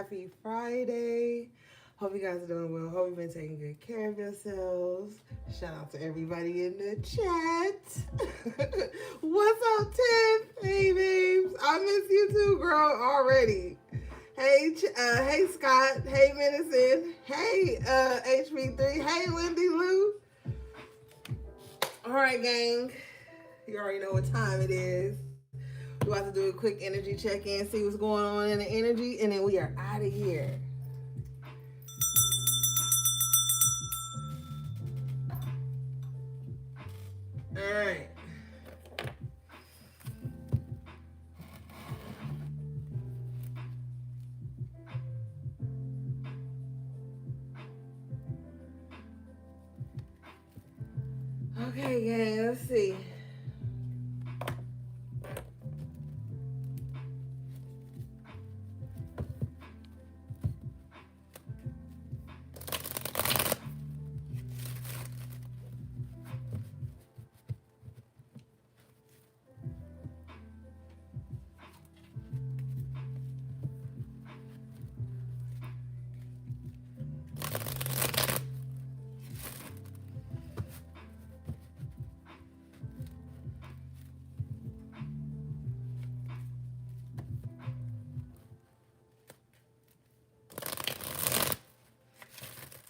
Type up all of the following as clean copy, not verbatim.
Happy Friday. Hope you guys are doing well. Hope you've been taking good care of yourselves. Shout out to everybody in the chat. What's up, Tiff? Hey, babes. I miss you too, girl, already. Hey, Scott. Hey, Medicine. Hey, HB3. Hey, Lindy Lou. All right, gang. You already know what time it is. We're about to do a quick energy check-in, see what's going on in the energy, and then we are out of here. All right. Okay, gang, let's see.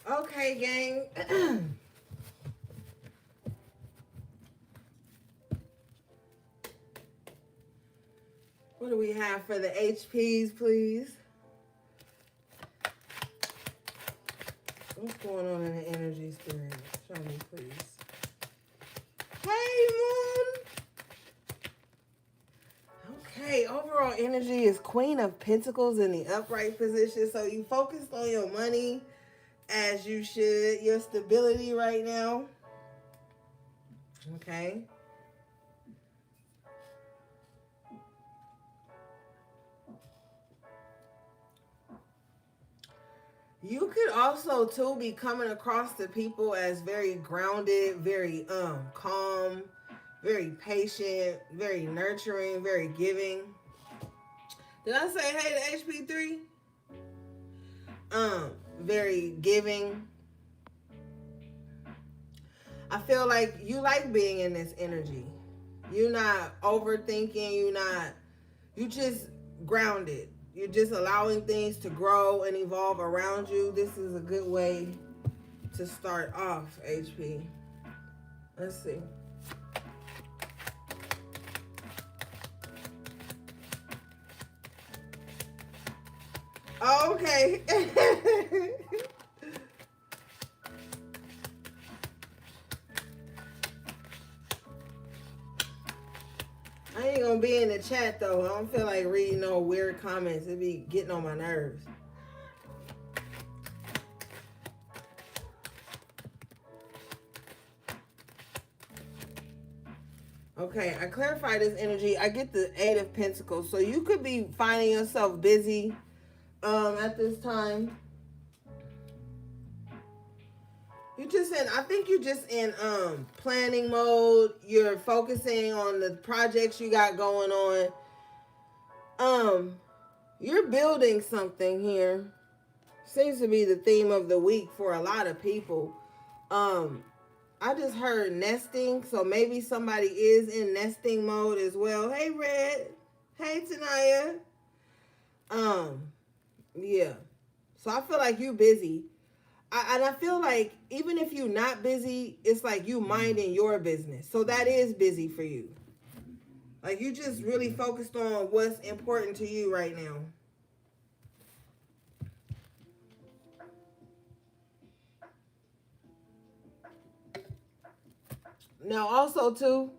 Okay, gang. What do we have for the HPs, please? What's going on in the energy spirit? Show me, please. Hey, Moon. Okay, overall energy is Queen of Pentacles in the upright position. So you focused on your money as you should. Your stability right now. Okay. You could also too be coming across the people as very grounded, very calm, very patient, very nurturing, very giving. Did I say hey to HP3? Very giving. I feel like you like being in this energy. You're not overthinking, you just grounded. You're just allowing things to grow and evolve around you. This is a good way to start off, HP. Let's see. Oh, okay. I ain't gonna be in the chat though. I don't feel like reading no weird comments. It be getting on my nerves. Okay, I clarify this energy. I get the Eight of Pentacles. So you could be finding yourself busy at this time. I think you're just in planning mode. You're focusing on the projects you got going on. You're building something here. Seems to be the theme of the week for a lot of people. I just heard nesting, so maybe somebody is in nesting mode as well. Hey, Red. Hey, Tanaya. Yeah. So I feel like you're busy. And I feel like even if you're not busy, it's like you minding your business. So that is busy for you. Like you just really focused on what's important to you right now. Now also too,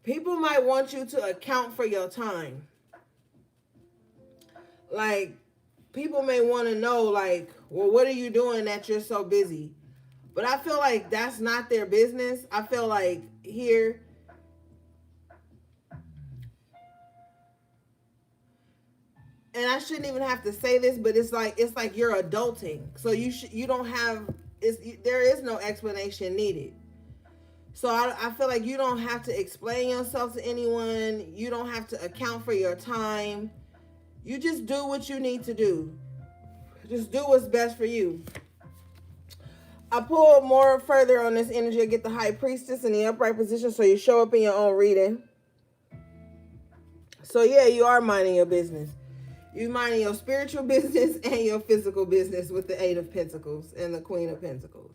people might want you to account for your time. Like people may want to know like, well, what are you doing that you're so busy? But I feel like that's not their business. I feel like here, and I shouldn't even have to say this, but it's like you're adulting. So you don't have there is no explanation needed. So I feel like you don't have to explain yourself to anyone. You don't have to account for your time. You just do what you need to do. Just do what's best for you. I pull more further on this energy. I get the High Priestess in the upright position, so you show up in your own reading. So yeah, you are minding your business. You minding your spiritual business and your physical business with the Eight of Pentacles and the Queen of Pentacles.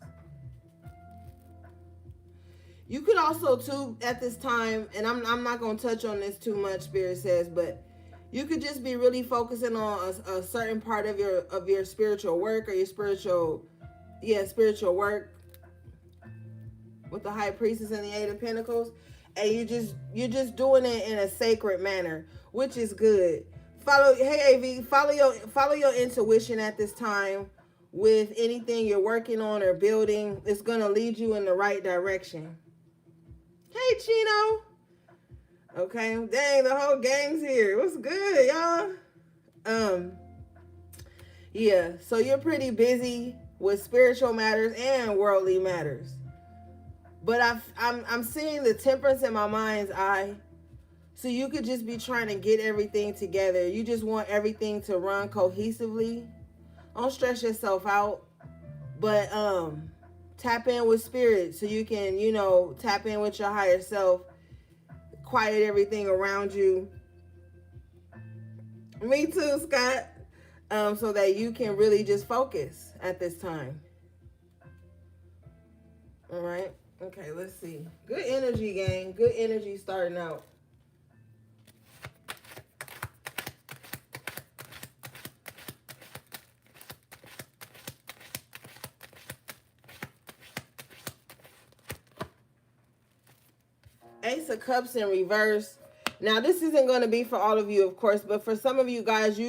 You could also too at this time, and I'm not gonna touch on this too much, Spirit says, but you could just be really focusing on a certain part of your spiritual work or your spiritual work with the High Priestess and the Eight of Pentacles, and you're just doing it in a sacred manner, which is good. Follow your intuition at this time with anything you're working on or building. It's gonna lead you in the right direction. Hey, Chino. Okay, dang, the whole gang's here. What's good, y'all? Yeah, so you're pretty busy with spiritual matters and worldly matters. But I'm seeing the temperance in my mind's eye. So you could just be trying to get everything together. You just want everything to run cohesively. Don't stress yourself out. But tap in with spirit so you can, tap in with your higher self. Quiet everything around you. Me too, Scott. So that you can really just focus at this time. All right. Okay, let's see. Good energy, gang. Good energy starting out. Ace of Cups in reverse. Now, this isn't going to be for all of you, of course, but for some of you guys,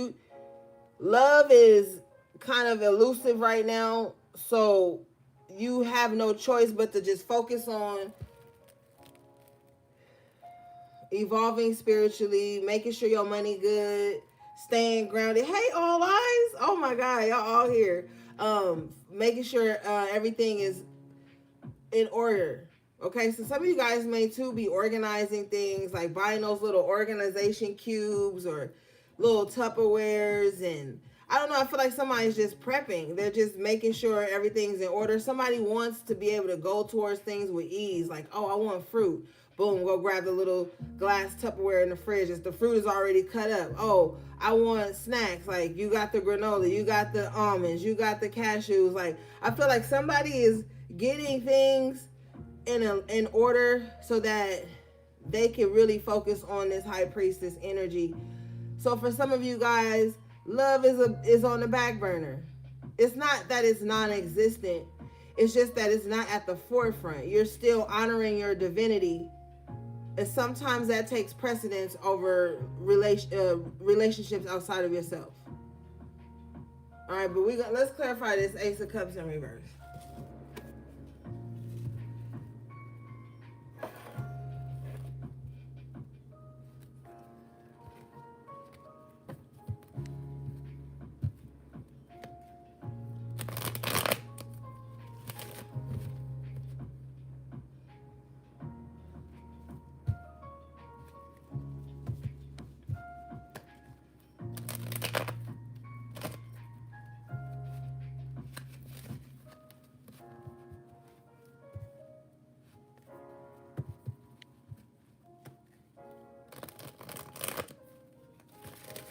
love is kind of elusive right now, so you have no choice but to just focus on evolving spiritually, making sure your money good, staying grounded. Hey, all eyes. Oh my God, y'all all here. Making sure everything is in order. Okay, so some of you guys may too be organizing things, like buying those little organization cubes or little Tupperwares, and I don't know, I feel like somebody's just prepping. They're just making sure everything's in order. Somebody wants to be able to go towards things with ease, like, oh, I want fruit. Boom, go grab the little glass Tupperware in the fridge. The fruit is already cut up. Oh, I want snacks. Like, you got the granola, you got the almonds, you got the cashews. Like, I feel like somebody is getting things in order so that they can really focus on this High Priestess energy. So for some of you guys, love is on the back burner. It's not that it's non-existent. It's just that it's not at the forefront. You're still honoring your divinity. And sometimes that takes precedence over relationships outside of yourself. All right, but let's clarify this Ace of Cups in reverse.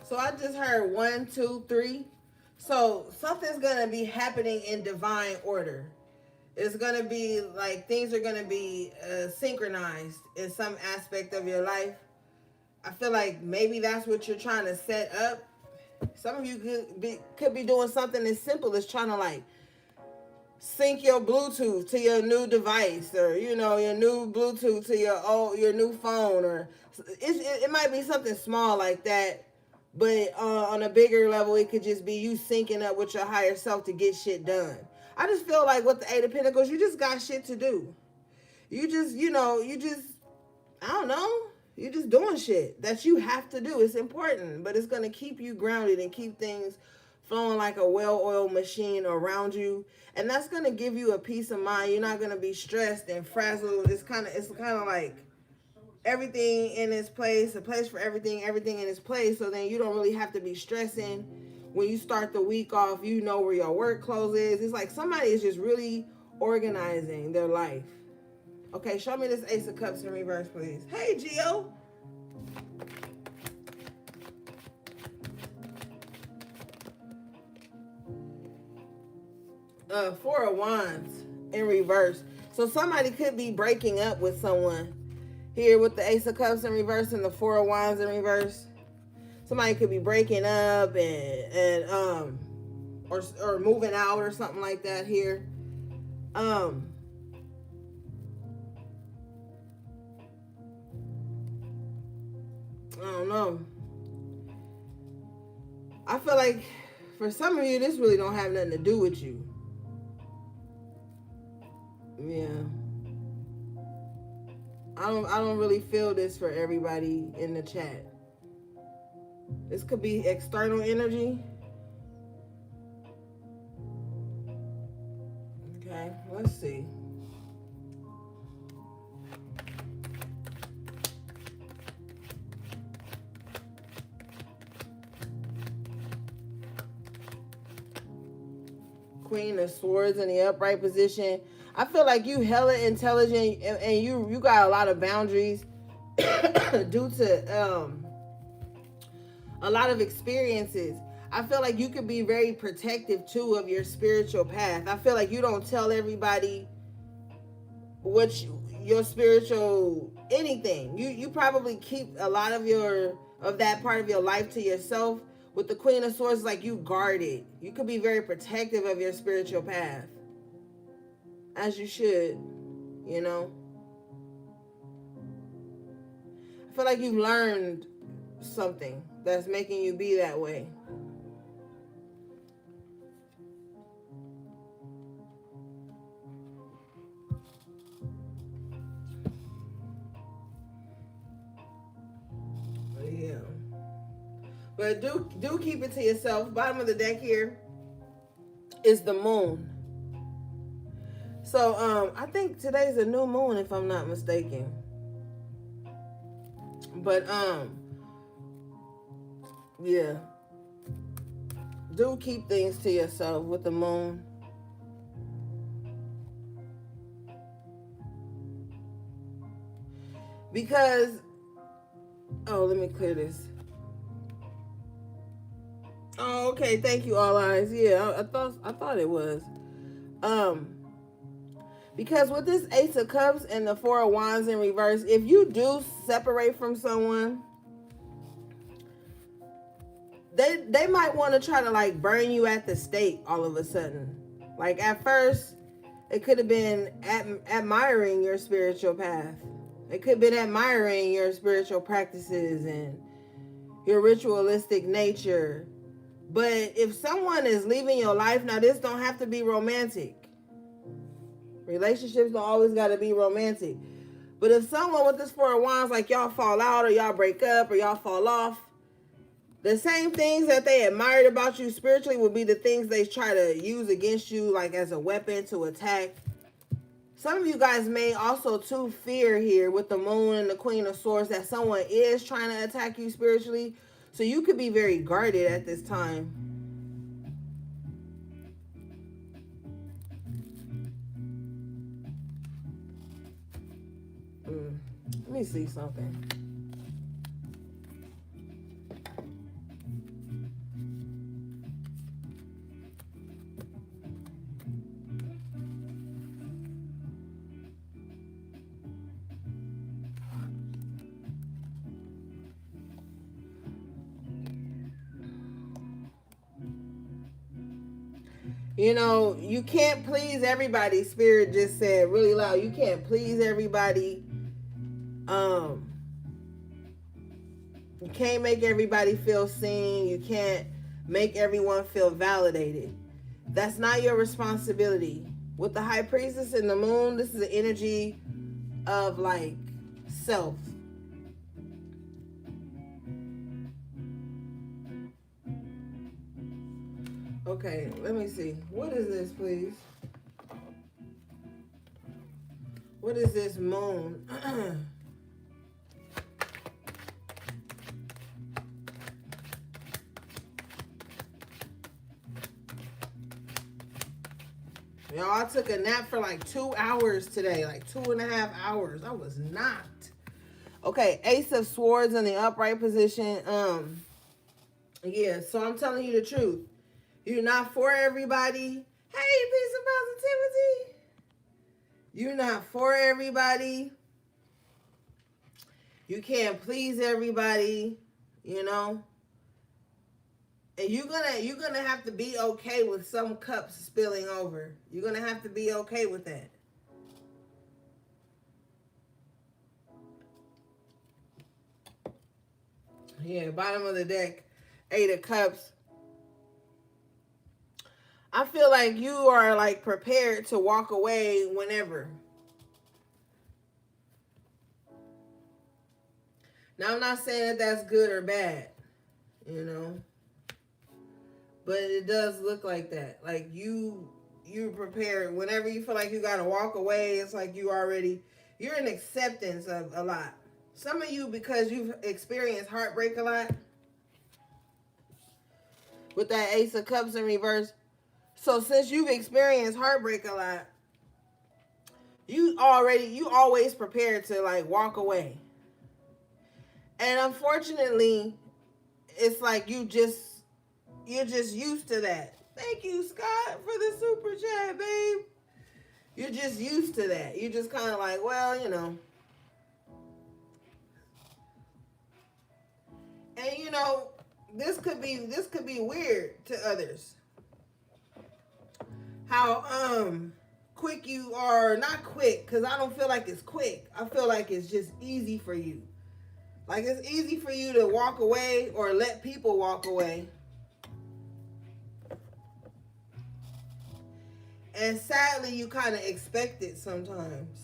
So I just heard 1, 2, 3. So something's going to be happening in divine order. It's going to be like things are going to be synchronized in some aspect of your life. I feel like maybe that's what you're trying to set up. Some of you could be doing something as simple as trying to like sync your Bluetooth to your new device, or your new Bluetooth to your new phone, or it might be something small like that. But on a bigger level, it could just be you syncing up with your higher self to get shit done. I just feel like with the Eight of Pentacles, you just got shit to do. You just, I don't know. You're just doing shit that you have to do. It's important, but it's going to keep you grounded and keep things flowing like a well-oiled machine around you. And that's going to give you a peace of mind. You're not going to be stressed and frazzled. It's kind of like everything in its place, a place for everything in its place. So then you don't really have to be stressing when you start the week off. You know where your work clothes is. It's like somebody is just really organizing their life. Okay, show me this Ace of Cups in reverse, please. Hey, Gio. Four of Wands in reverse. So somebody could be breaking up with someone here with the Ace of Cups in reverse and the Four of Wands in reverse. Somebody could be breaking up or moving out or something like that here. I don't know. I feel like for some of you, this really don't have nothing to do with you. Yeah. I don't really feel this for everybody in the chat. This could be external energy. Okay, let's see. Queen of Swords in the upright position. I feel like you hella intelligent and you got a lot of boundaries due to a lot of experiences. I feel like you could be very protective too of your spiritual path. I feel like you don't tell everybody what your spiritual anything. You probably keep a lot of that part of your life to yourself. With the Queen of Swords, like you guard it. You could be very protective of your spiritual path. As you should, you know. I feel like you've learned something that's making you be that way. Yeah. But do keep it to yourself. Bottom of the deck here is the moon. So I think today's a new moon if I'm not mistaken. But yeah. Do keep things to yourself with the moon. Because let me clear this. Oh, okay. Thank you, All Eyes. Yeah, I thought it was. Because with this Ace of Cups and the Four of Wands in reverse, if you do separate from someone, they might want to try to like burn you at the stake all of a sudden. Like at first, it could have been admiring your spiritual path. It could have been admiring your spiritual practices and your ritualistic nature. But if someone is leaving your life, now this don't have to be romantic. Relationships don't always got to be romantic. But if someone with this Four of Wands, like y'all fall out or y'all break up or y'all fall off, the same things that they admired about you spiritually will be the things they try to use against you, like as a weapon to attack. Some of you guys may also too fear here with the moon and the Queen of Swords that someone is trying to attack you spiritually. So you could be very guarded at this time. Let me see something. You know, you can't please everybody. Spirit just said really loud. You can't please everybody. You can't make everybody feel seen. You can't make everyone feel validated. That's not your responsibility. With the High Priestess and the Moon, this is an energy of like self. Okay, let me see. What is this, please? What is this moon? Y'all, I took a nap for like 2 hours today, like 2.5 hours. I was not. Okay, Ace of Swords in the upright position. Yeah, so I'm telling you the truth. You're not for everybody. Hey, peace and positivity. You're not for everybody. You can't please everybody, you know. And you're gonna have to be okay with some cups spilling over. You're gonna have to be okay with that. Yeah, bottom of the deck, 8 of Cups. I feel like you are like prepared to walk away whenever. Now, I'm not saying that that's good or bad, you know, but it does look like that. Like you're prepared whenever you feel like you got to walk away. It's like you're in acceptance of a lot. Some of you, because you've experienced heartbreak a lot with that Ace of Cups in reverse. So since you've experienced heartbreak a lot, you always prepared to like walk away. And unfortunately, it's like you're just used to that. Thank you, Scott, for the super chat, babe. You're just used to that. You're just kind of like, well, you know. And you know, this could be weird to others. How quick you are, not quick, because I don't feel like it's quick. I feel like it's just easy for you. Like it's easy for you to walk away or let people walk away. And sadly, you kind of expect it sometimes.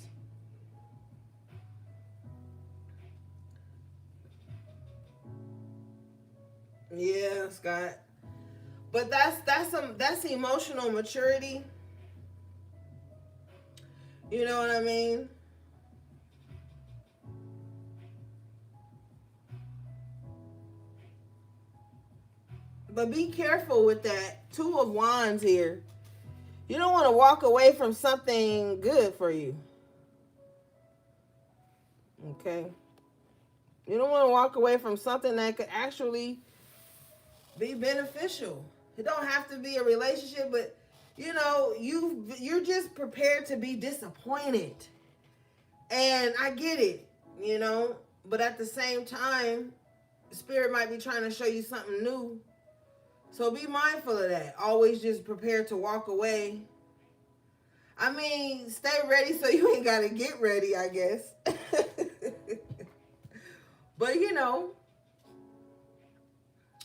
Yeah, Scott. But that's emotional maturity. You know what I mean? But be careful with that. 2 of Wands here. You don't want to walk away from something good for you. Okay? You don't want to walk away from something that could actually be beneficial. It don't have to be a relationship, but you know, you're just prepared to be disappointed. And I get it, you know, but at the same time, Spirit might be trying to show you something new. So be mindful of that. Always just prepare to walk away. I mean, stay ready so you ain't got to get ready, I guess. But, you know,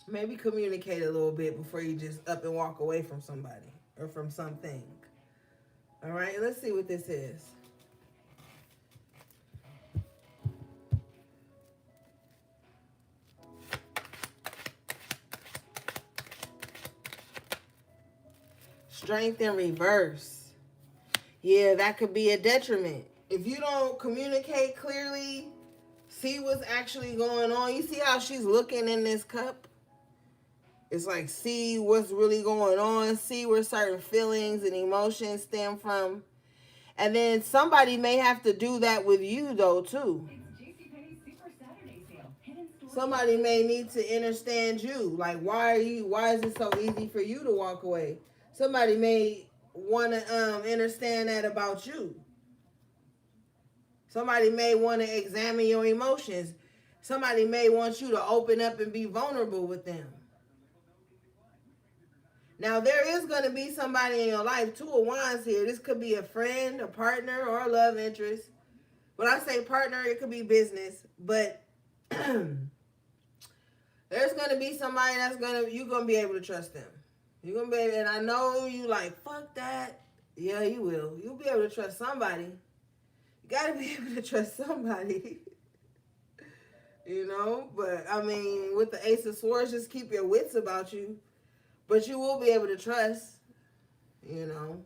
maybe communicate a little bit before you just up and walk away from somebody or from something. All right, let's see what this is. Strength in reverse. Yeah, that could be a detriment. If you don't communicate clearly, see what's actually going on. You see how she's looking in this cup? It's like, see what's really going on. See where certain feelings and emotions stem from. And then somebody may have to do that with you, though, too. Somebody may need to understand you. Like, why is it so easy for you to walk away? Somebody may want to understand that about you. Somebody may want to examine your emotions. Somebody may want you to open up and be vulnerable with them. Now, there is going to be somebody in your life, 2 of Wands here. This could be a friend, a partner, or a love interest. When I say partner, it could be business. But there's going to be somebody you're going to be able to trust them. You're going to be able, and I know you like, fuck that. Yeah, you will. You'll be able to trust somebody. You got to be able to trust somebody. You know? But, I mean, with the Ace of Swords, just keep your wits about you. But you will be able to trust, you know.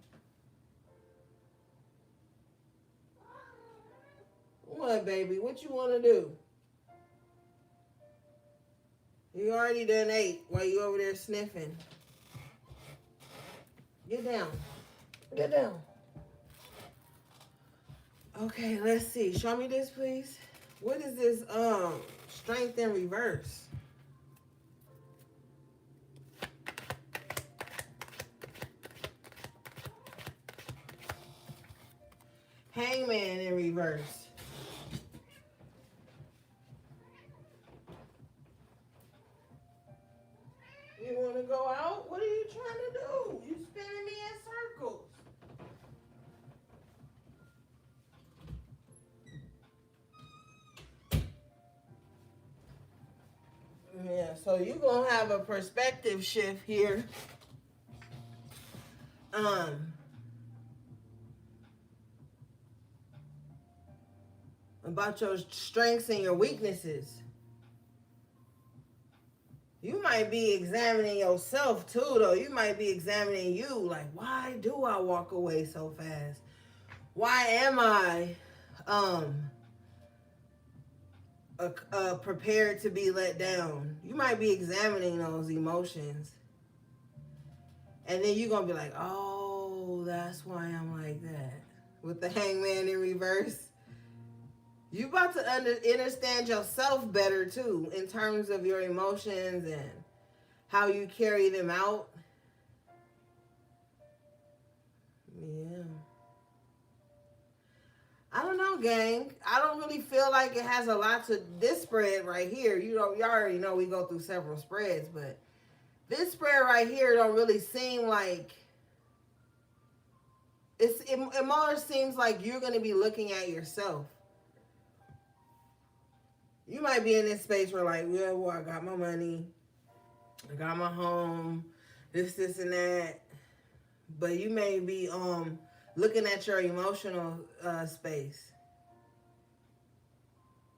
What, baby? What you want to do? You already done ate while you over there sniffing. Get down. Get down. Okay, let's see. Show me this, please. What is this? Strength in reverse. Hangman in reverse. You want to go out? What are you trying to do? You spinning me in circles. Yeah, so you're going to have a perspective shift here. About your strengths and your weaknesses. You might be examining yourself too, though. You might be examining you, like, why do I walk away so fast? Why am I prepared to be let down? You might be examining those emotions. And then you're going to be like, oh, that's why I'm like that. With the hangman in reverse. You about to understand yourself better, too, in terms of your emotions and how you carry them out. Yeah. I don't know, gang. I don't really feel like it has a lot to this spread right here. You know, you already know we go through several spreads, but this spread right here don't really seem like it more seems like you're going to be looking at yourself. You might be in this space where like, yeah, well, I got my money, I got my home, this, and that. But you may be looking at your emotional space.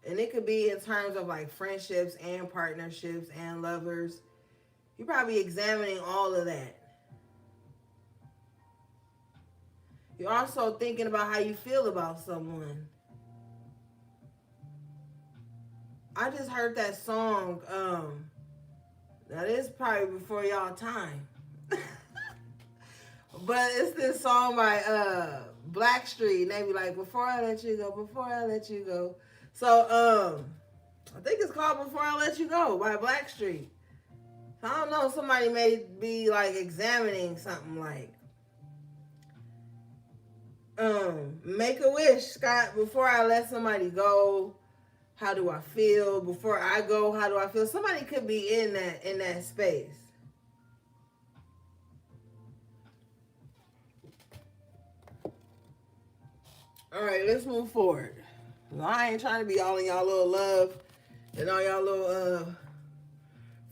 And it could be in terms of like friendships and partnerships and lovers. You're probably examining all of that. You're also thinking about how you feel about someone. I just heard that song. Now this is probably before y'all time. But it's this song by Blackstreet. And they be like, before I let you go, before I let you go. So I think it's called Before I Let You Go by Blackstreet. So I don't know, somebody may be like examining something like make a wish, Scott, before I let somebody go, how do I feel? Before I go, how do I feel? Somebody could be in that space. All right, let's move forward. I ain't trying to be all in y'all little love and all y'all little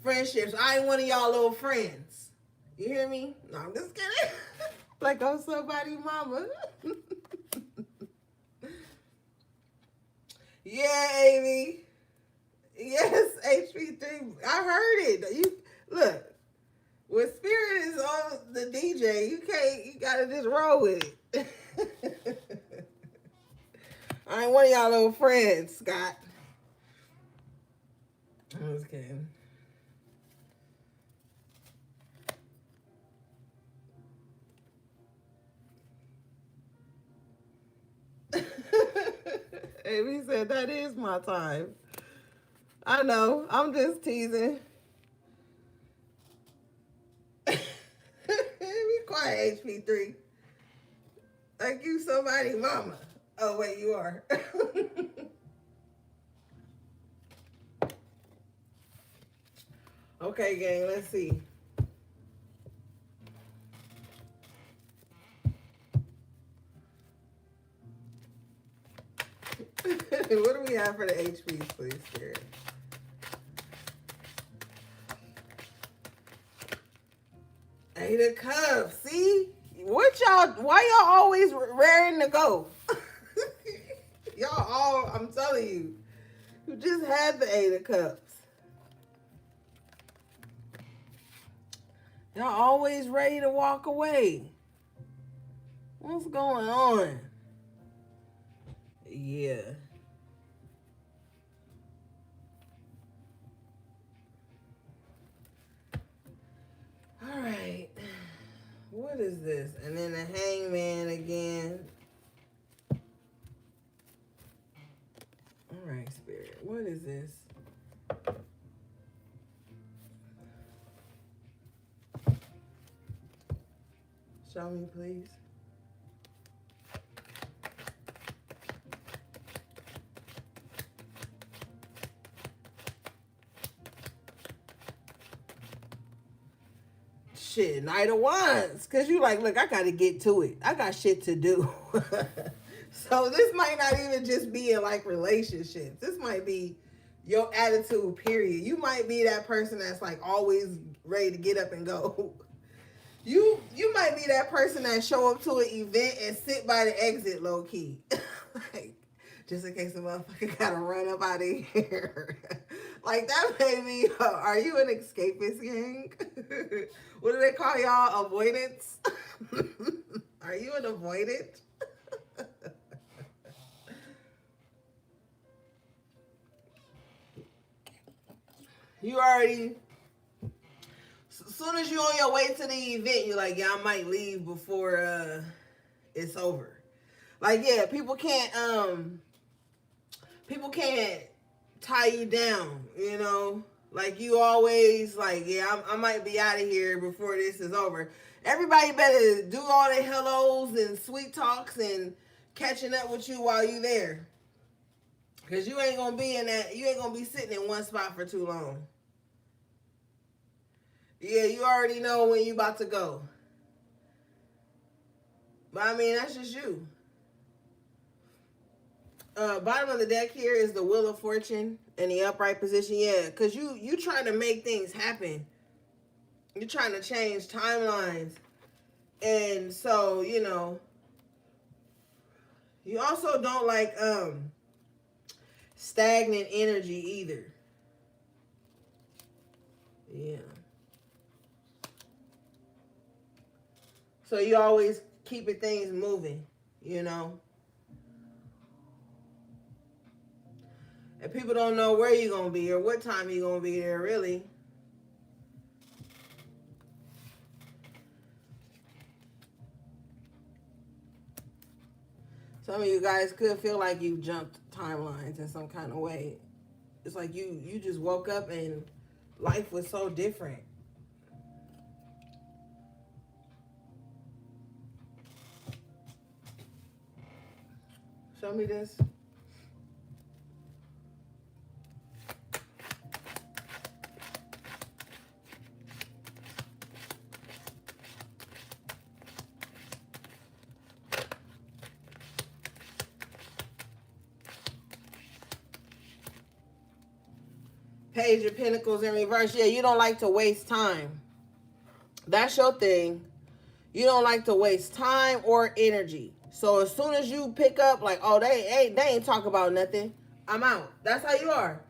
friendships. I ain't one of y'all little friends. You hear me? No, I'm just kidding. Like I'm somebody's mama. Yeah, Amy. Yes, HP3. I heard it. You look. When Spirit is on the DJ, you gotta just roll with it. I ain't one of y'all little friends, Scott. I'm just kidding. Amy said that is my time. I know. I'm just teasing. Be quiet, HP3. Like you somebody mama. Oh, wait, you are. Okay, gang, let's see. What do we have for the HPs, please, Spirit? Eight of Cups. See? Why y'all always raring to go? Y'all all, I'm telling you, you just had the Eight of Cups. Y'all always ready to walk away. What's going on? Yeah. All right. What is this? And then the Hangman again. All right, Spirit. What is this? Show me, please. Shit, Knight of Wands. Because you like, look, I got to get to it. I got shit to do. So this might not even just be in like relationships. This might be your attitude, period. You might be that person that's like always ready to get up and go. You might be that person that show up to an event and sit by the exit low key. Like, just in case the motherfucker gotta run up out of here. Like that may be, are you an escapist gang? What do they call y'all? Avoidance? Are you an avoidant? You already, as soon as you're on your way to the event, you're like, yeah, I might leave before it's over. Like, yeah, people can't tie you down, you know? Like, you always, like, yeah, I might be out of here before this is over. Everybody better do all their hellos and sweet talks and catching up with you while you there. Because you ain't going to be sitting in one spot for too long. Yeah, you already know when you about to go. But, I mean, that's just you. Bottom of the deck here is the Wheel of Fortune in the upright position. Yeah, because you trying to make things happen. You're trying to change timelines. And so, you know, you also don't like stagnant energy either. Yeah. So you always keeping things moving, you know. And people don't know where you're going to be or what time you're going to be there, really. Some of you guys could feel like you jumped timelines in some kind of way. It's like you just woke up and life was so different. Show me this. Page of Pentacles in reverse. Yeah, you don't like to waste time. That's your thing. You don't like to waste time or energy. So as soon as you pick up, like, oh, they ain't talk about nothing, I'm out. That's how you are.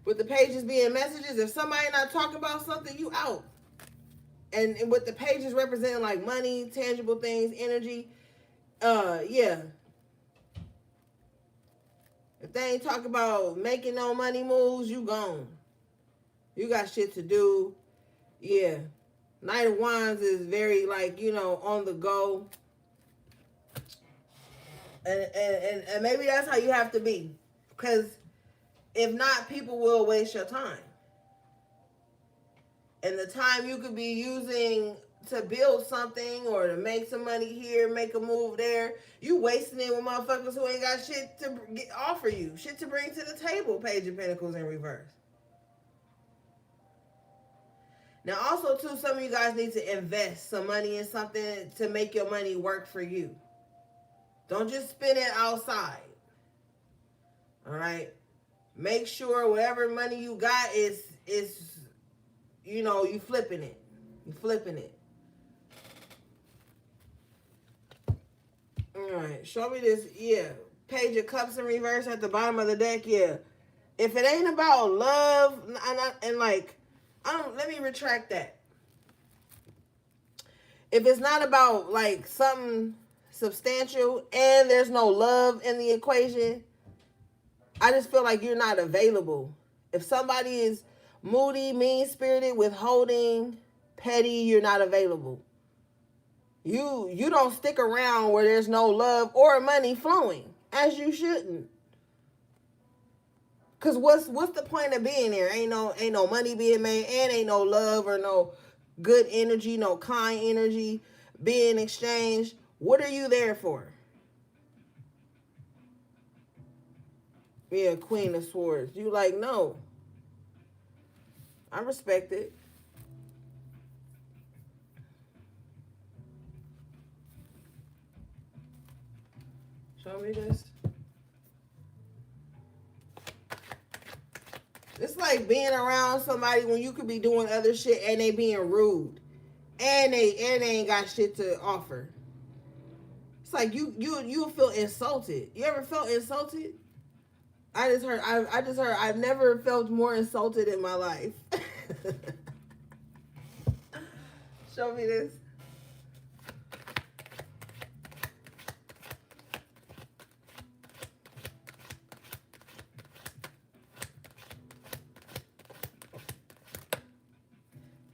With the pages being messages, if somebody not talking about something, you out. And with the pages representing like money, tangible things, energy, yeah. If they ain't talking about making no money moves, you gone. You got shit to do. Yeah. Knight of Wands is very, like, you know, on the go. And maybe that's how you have to be. Because if not, people will waste your time. And the time you could be using to build something or to make some money here, make a move there, you wasting it with motherfuckers who ain't got shit to offer you. Shit to bring to the table, Page of Pentacles in reverse. Now, also, too, some of you guys need to invest some money in something to make your money work for you. Don't just spend it outside. All right? Make sure whatever money you got is you know, you flipping it. You flipping it. All right. Show me this. Yeah. Page of Cups in reverse at the bottom of the deck. Yeah. If it ain't about love and like, let me retract that. If it's not about like something substantial and there's no love in the equation, I just feel like you're not available. If somebody is moody, mean-spirited, withholding, petty, you're not available. You don't stick around where there's no love or money flowing, as you shouldn't. Cause what's the point of being there? Ain't no money being made, and ain't no love or no good energy, no kind energy being exchanged. What are you there for? Yeah, Queen of Swords. You like, no. I respect it. Show me this. It's like being around somebody when you could be doing other shit and they being rude. And they ain't got shit to offer. It's like you feel insulted. You ever felt insulted? I just heard I've never felt more insulted in my life. Show me this.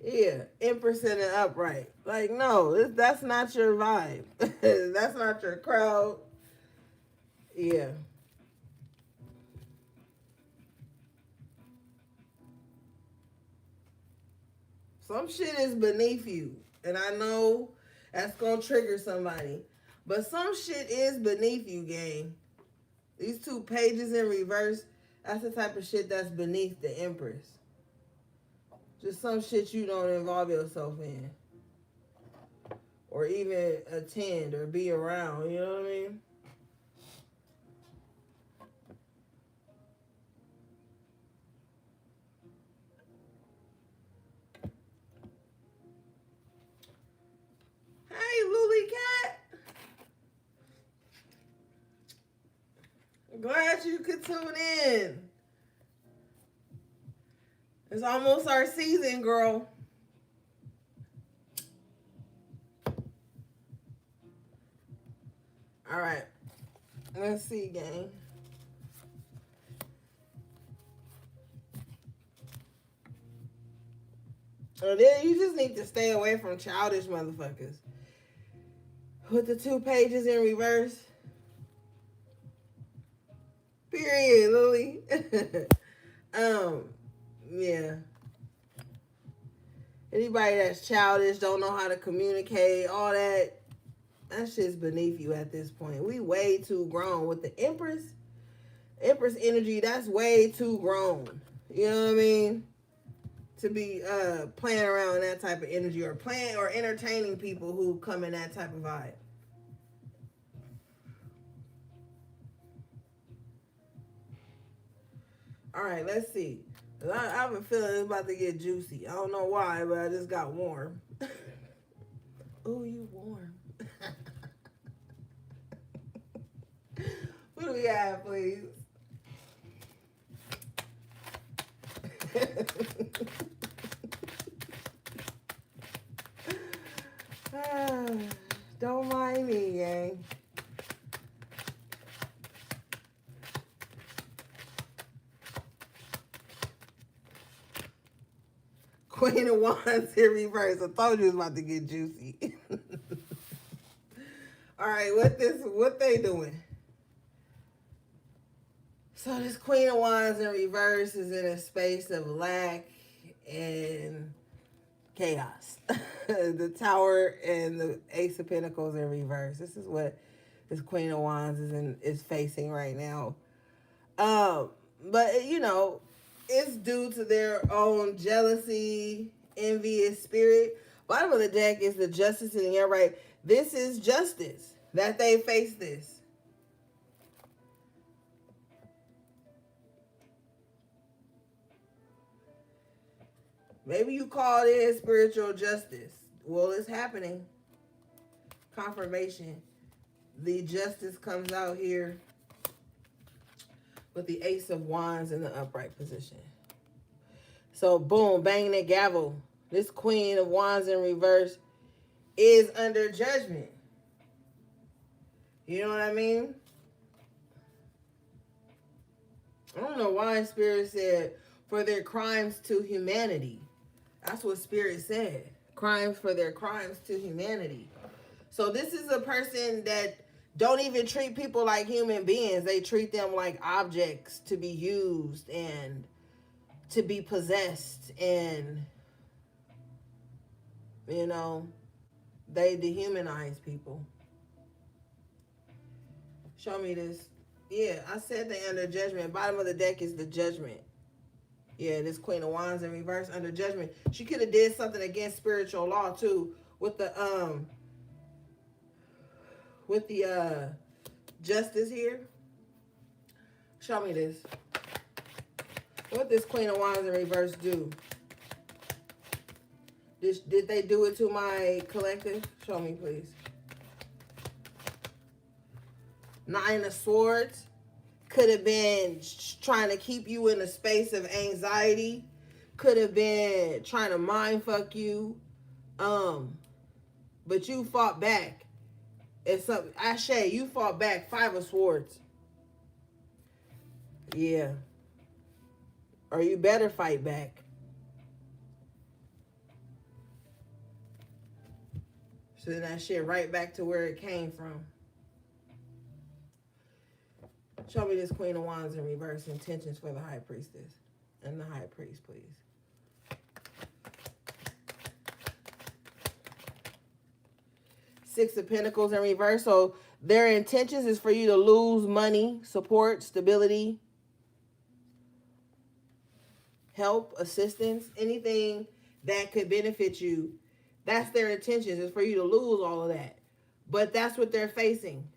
Yeah, Empress in the upright. Like, no, that's not your vibe. That's not your crowd. Yeah. Some shit is beneath you. And I know that's going to trigger somebody. But some shit is beneath you, gang. These 2 pages in reverse, that's the type of shit that's beneath the Empress. Just some shit you don't involve yourself in. Or even attend or be around. You know what I mean? Hey, Lily Cat. Glad you could tune in. It's almost our season, girl. All right. Let's see, gang. And then you just need to stay away from childish motherfuckers. With the 2 pages in reverse. Period, Lily. Yeah. Anybody that's childish, don't know how to communicate, all that shit's beneath you at this point. We way too grown. With the Empress energy, that's way too grown. You know what I mean? To be playing around in that type of energy or playing or entertaining people who come in that type of vibe. All right, let's see. I have a feeling it's about to get juicy. I don't know why, but I just got warm. Oh, you warm. What do we have, please? Don't mind me, gang. Queen of Wands in reverse. I told you it was about to get juicy. All right, what they doing? So this Queen of Wands in reverse is in a space of lack and chaos. The Tower and the Ace of Pentacles in reverse. This is what this Queen of Wands is facing right now. But you know, it's due to their own jealousy, envious spirit. Bottom of the deck is the Justice in the air, right? This is justice that they face this. Maybe you call it spiritual justice. Well, it's happening. Confirmation. The justice comes out here with the Ace of Wands in the upright position. So, boom, bang that gavel. This Queen of Wands in reverse is under judgment. You know what I mean? I don't know why Spirit said for their crimes to humanity. That's what Spirit said. For their crimes to humanity. So this is a person that don't even treat people like human beings. They treat them like objects to be used and to be possessed, and you know, they dehumanize people. Show me this. Yeah, I said they under judgment. Bottom of the deck is the judgment. Yeah, this Queen of Wands in reverse under judgment. She could have did something against spiritual law too with the justice here. Show me this. What this Queen of Wands in reverse do? Did they do it to my collective? Show me, please. Nine of Swords. Could have been trying to keep you in a space of anxiety. Could have been trying to mind fuck you. But you fought back. It's up. Ashe, you fought back. Five of Swords. Yeah. Or you better fight back. Send that shit right back to where it came from. Show me this Queen of Wands in reverse. Intentions for the High Priestess and the High Priest, please. Six of Pentacles in reverse. So their intentions is for you to lose money, support, stability, help, assistance, anything that could benefit you. That's their intentions, is for you to lose all of that. But that's what they're facing.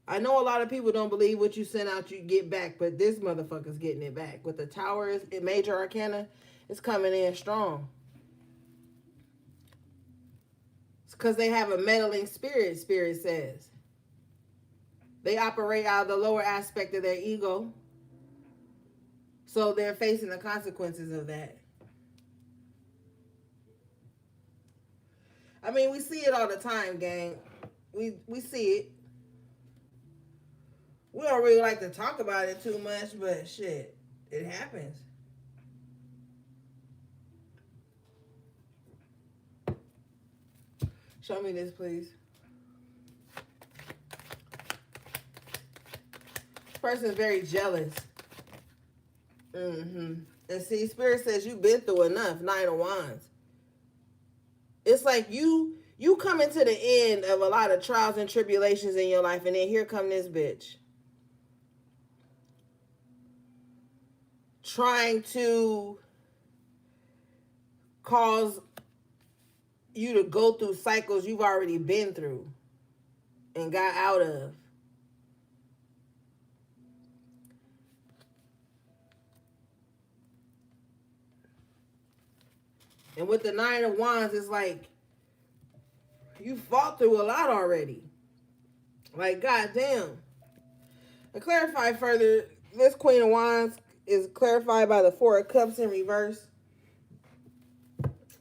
I know a lot of people don't believe what you send out you get back, but this motherfucker's getting it back. With the Towers in Major Arcana, it's coming in strong. It's because they have a meddling spirit, Spirit says. They operate out of the lower aspect of their ego. So they're facing the consequences of that. I mean, we see it all the time, gang. We see it. We don't really like to talk about it too much, but shit, it happens. Show me this, please. This person's very jealous. And see, Spirit says you've been through enough. Nine of Wands. It's like you coming to the end of a lot of trials and tribulations in your life, and then here come this bitch. Trying to cause you to go through cycles you've already been through and got out of. And with the Nine of Wands, it's like you fought through a lot already. Like, goddamn. To clarify further, this Queen of Wands is clarified by the Four of Cups in reverse.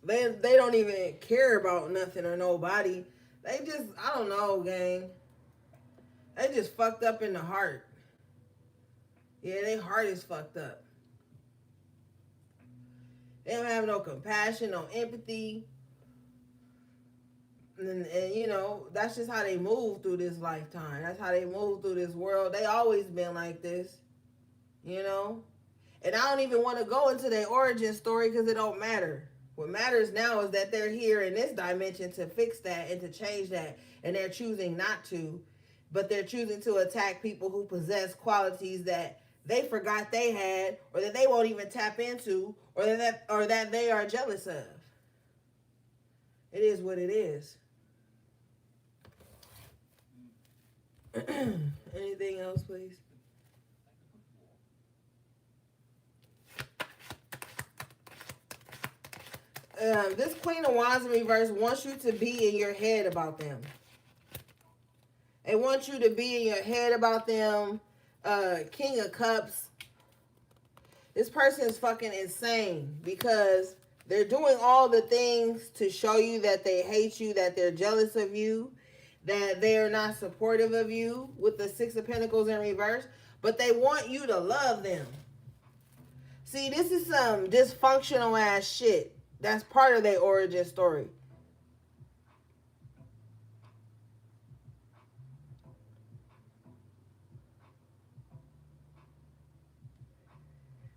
They don't even care about nothing or nobody. They just, I don't know, gang. They just fucked up in the heart. Yeah, their heart is fucked up. They don't have no compassion, no empathy. And you know, that's just how they move through this lifetime. That's how they move through this world. They always been like this, you know? And I don't even want to go into their origin story because it don't matter. What matters now is that they're here in this dimension to fix that and to change that. And they're choosing not to. But they're choosing to attack people who possess qualities that they forgot they had, or that they won't even tap into, or that they are jealous of. It is what it is. Anything else, please? This Queen of Wands in reverse wants you to be in your head about them. They want you to be in your head about them. King of Cups. This person is fucking insane because they're doing all the things to show you that they hate you, that they're jealous of you, that they're not supportive of you with the Six of Pentacles in reverse, but they want you to love them. See, this is some dysfunctional ass shit. That's part of their origin story.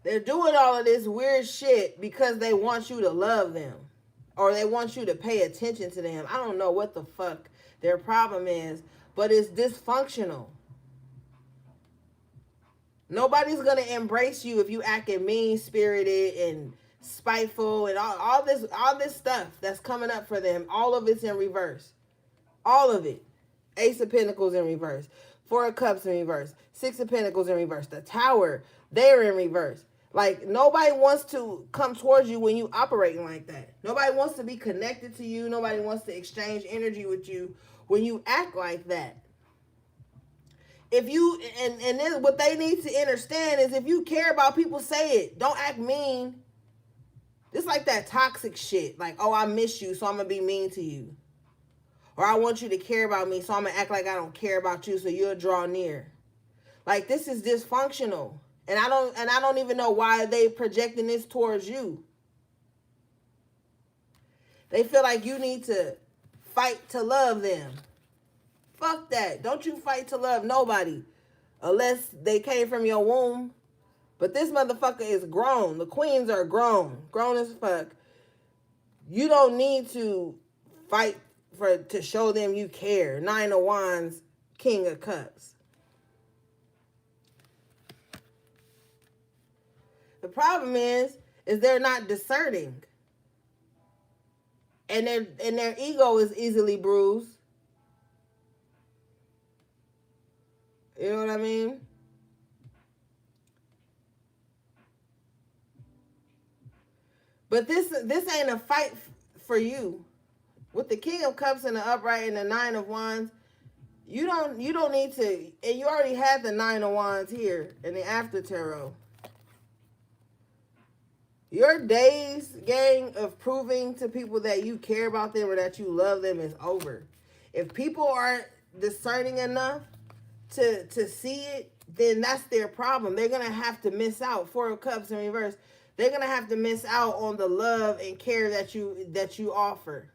They're doing all of this weird shit because they want you to love them. Or they want you to pay attention to them. I don't know what the fuck their problem is, but it's dysfunctional. Nobody's gonna embrace you if you acting mean-spirited and spiteful and all this stuff that's coming up for them. All of it's in reverse. All of it. Ace of Pentacles in reverse. Four of Cups in reverse. Six of Pentacles in reverse. The Tower, they're in reverse. Like, nobody wants to come towards you when you operating like that. Nobody wants to be connected to you. Nobody wants to exchange energy with you when you act like that. If you, and then what they need to understand is if you care about people, say it. Don't act mean. It's like that toxic shit. Like, oh, I miss you, so I'm going to be mean to you. Or I want you to care about me, so I'm going to act like I don't care about you, so you'll draw near. Like, this is dysfunctional. And I don't even know why they projecting this towards you. They feel like you need to fight to love them. Fuck that. Don't you fight to love nobody unless they came from your womb. But this motherfucker is grown. The queens are grown. Grown as fuck. You don't need to fight to show them you care. Nine of Wands, King of Cups. The problem is they're not discerning. And their ego is easily bruised. You know what I mean? But this ain't a fight for you. With the King of Cups and the upright and the Nine of Wands, you don't need to, and you already had the Nine of Wands here in the after tarot. Your days, gang, of proving to people that you care about them or that you love them is over. If people aren't discerning enough to see it, then that's their problem. They're going to have to miss out. Four of Cups in reverse. They're going to have to miss out on the love and care that you offer.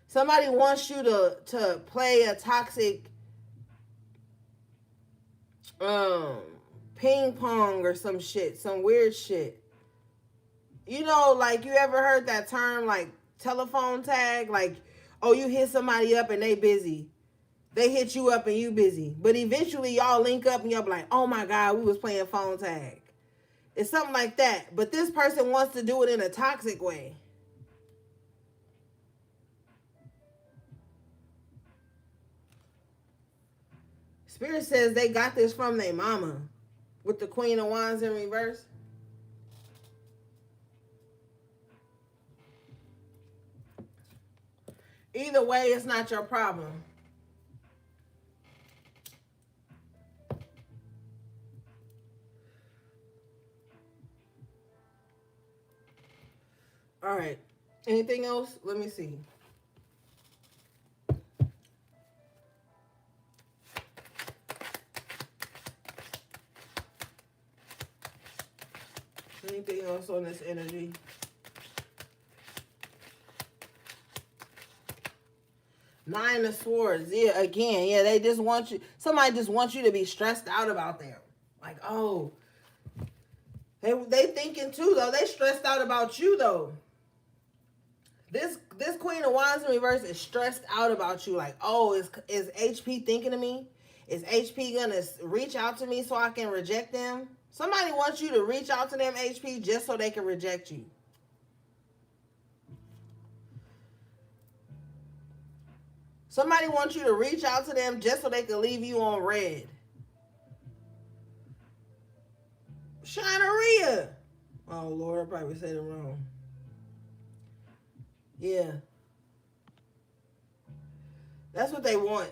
Somebody wants you to play a toxic ping pong or some shit, some weird shit. You know, like, you ever heard that term, like, telephone tag? Like, oh, you hit somebody up and they busy. They hit you up and you busy. But eventually y'all link up and y'all be like, oh my God, we was playing phone tag. It's something like that. But this person wants to do it in a toxic way. Spirit says they got this from their mama. With the Queen of Wands in reverse. Either way, it's not your problem. All right. Anything else? Let me see. Anything else on this energy? Nine of Swords. Yeah, again. Yeah, they just want you. Somebody just wants you to be stressed out about them. Like, oh. They thinking too, though. They stressed out about you, though. This Queen of Wands in reverse is stressed out about you. Like, oh, is HP thinking of me? Is HP going to reach out to me so I can reject them? Somebody wants you to reach out to them, HP, just so they can reject you. Somebody wants you to reach out to them just so they can leave you on red. Shinaria. Oh, Lord, I probably said it wrong. Yeah. That's what they want.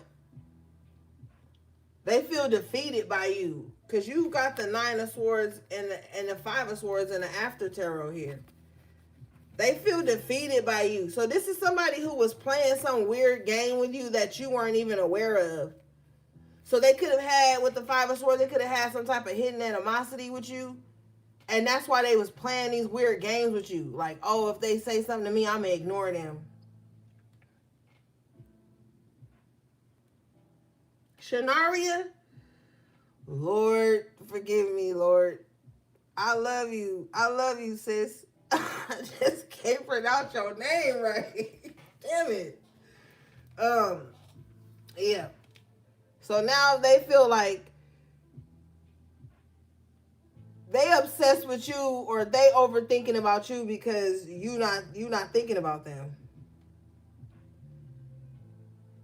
They feel defeated by you. Because you've got the Nine of Swords and the Five of Swords in the after tarot here. They feel defeated by you. So this is somebody who was playing some weird game with you that you weren't even aware of. So they could have had, with the Five of Swords, they could have had some type of hidden animosity with you. And that's why they was playing these weird games with you. Like, oh, if they say something to me, I'm going to ignore them. Shinaria, Lord, forgive me, Lord. I love you. I love you, sis. I just can't pronounce your name right. Damn it. Um, yeah. So now they feel like they obsessed with you or they overthinking about you because you not thinking about them.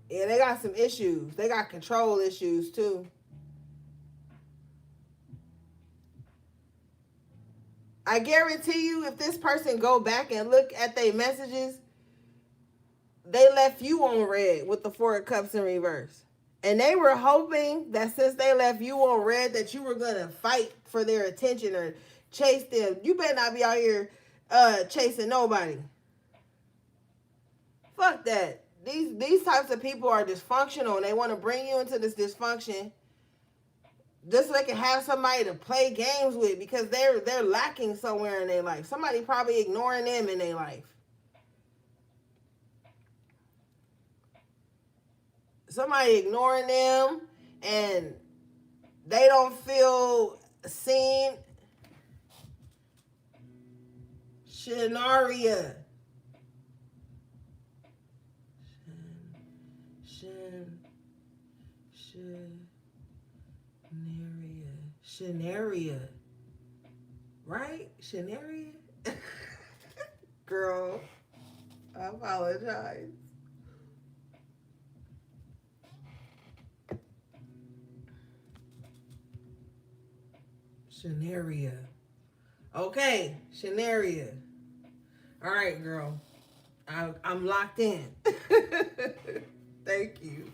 Yeah, they got some issues. They got control issues too. I guarantee you, if this person go back and look at their messages, they left you on red with the Four of Cups in reverse. And they were hoping that since they left you on red that you were going to fight for their attention or chase them. You better not be out here chasing nobody. Fuck that. These types of people are dysfunctional and they want to bring you into this dysfunction just so they can have somebody to play games with because they're lacking somewhere in their life. Somebody probably ignoring them in their life. Somebody ignoring them and they don't feel seen. Shanaria. Shanaria. Right? Shanaria? Girl, I apologize. Shanaria. Okay, Shanaria. All right, girl. I'm locked in. Thank you.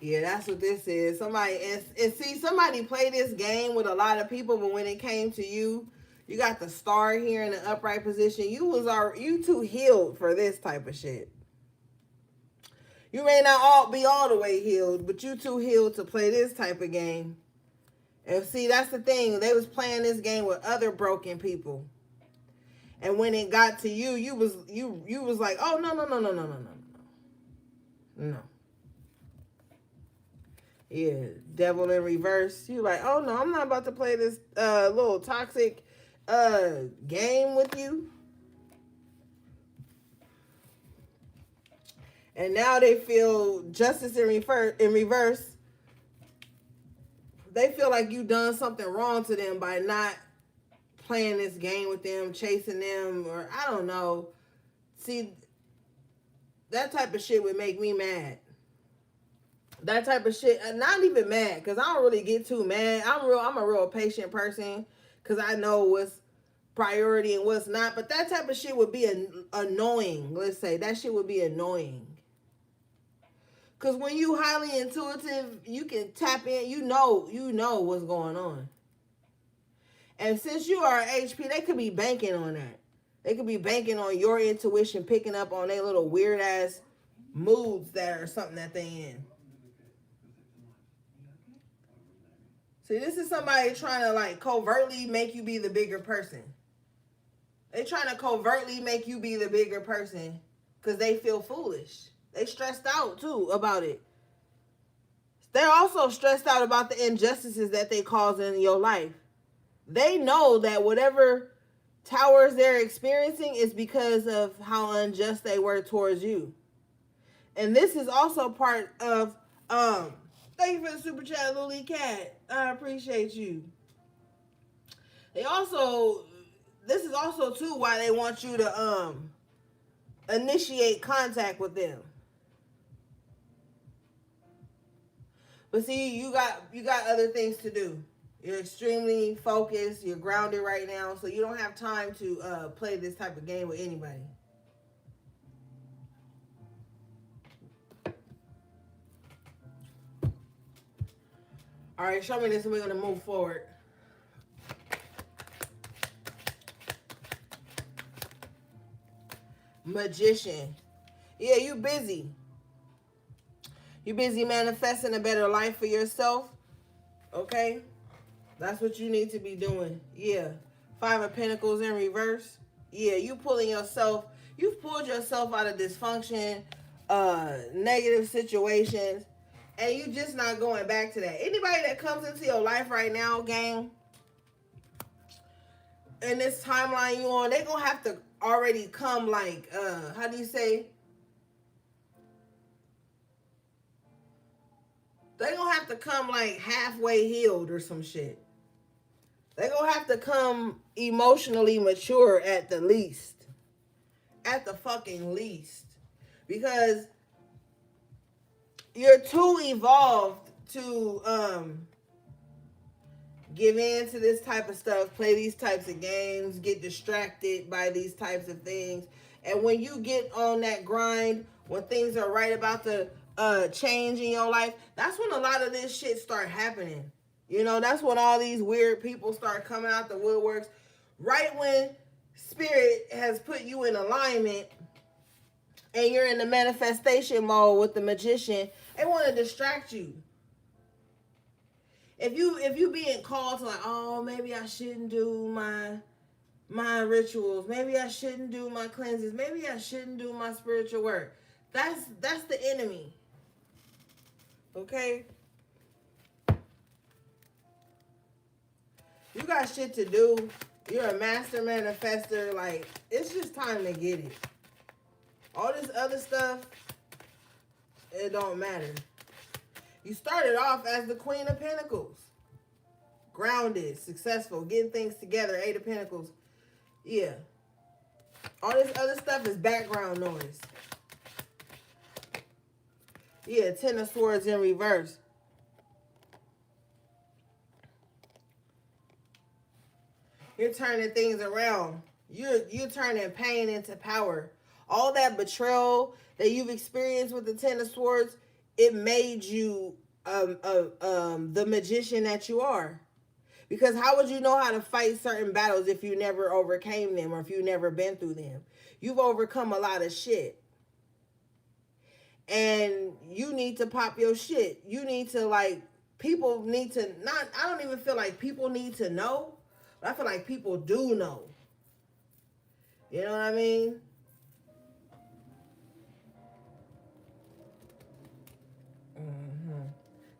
Yeah, that's what this is. Somebody and see somebody play this game with a lot of people, but when it came to you, you got the star here in the upright position. You too healed for this type of shit. You may not be all the way healed, but you too healed to play this type of game. And see, that's the thing. They was playing this game with other broken people. And when it got to you, you was like, oh no. Yeah, devil in reverse. You like, oh no, I'm not about to play this little toxic game with you. And now they feel justice in reverse. They feel like you done something wrong to them by not playing this game with them, chasing them, or I don't know. See, that type of shit would make me mad. That type of shit, not even mad, because I don't really get too mad. I'm a real patient person, because I know what's priority and what's not. But that type of shit would be annoying. Let's say that shit would be annoying. Because when you highly intuitive, you can tap in. You know what's going on. And since you are an HP, they could be banking on that. They could be banking on your intuition, picking up on their little weird ass moods that or something that they in. See, this is somebody trying to like covertly make you be the bigger person. They trying to covertly make you be the bigger person because they feel foolish. They stressed out too about it. They're also stressed out about the injustices that they cause in your life. They know that whatever towers they're experiencing is because of how unjust they were towards you. And this is also part of thank you for the super chat, Lily Cat. I appreciate you. This is also too why they want you to initiate contact with them. But see, you got other things to do. You're extremely focused. You're grounded right now, so you don't have time to play this type of game with anybody. All right, show me this and we're going to move forward. Magician. Yeah, you busy. You busy manifesting a better life for yourself. Okay? That's what you need to be doing. Yeah. 5 of Pentacles in reverse. Yeah, you've pulled yourself out of dysfunction, negative situations. and you just not going back to that. Anybody that comes into your life right now, gang, in this timeline you on, they gonna have to already come like, how do you say? They gonna have to come like halfway healed or some shit. They gonna have to come emotionally mature at the least. At the fucking least. Because you're too evolved to give in to this type of stuff, play these types of games, get distracted by these types of things. And when you get on that grind, when things are right about to change in your life, that's when a lot of this shit start happening. You know, that's when all these weird people start coming out the woodworks. Right when spirit has put you in alignment and you're in the manifestation mode with the magician, they want to distract you. If you being called to like, oh, maybe I shouldn't do my rituals, maybe I shouldn't do my cleanses, maybe I shouldn't do my spiritual work. That's the enemy. Okay? You got shit to do. You're a master manifester. Like, it's just time to get it. All this other stuff, it don't matter. You started off as the Queen of Pentacles. Grounded, successful, getting things together, Eight of Pentacles. Yeah. All this other stuff is background noise. Yeah, Ten of Swords in reverse. You're turning things around. You're turning pain into power. All that betrayal that you've experienced with the Ten of Swords, it made you the magician that you are. Because how would you know how to fight certain battles if you never overcame them or if you never been through them? You've overcome a lot of shit. And you need to pop your shit. You need to, like, people need to not, I don't even feel like people need to know, but I feel like people do know. You know what I mean?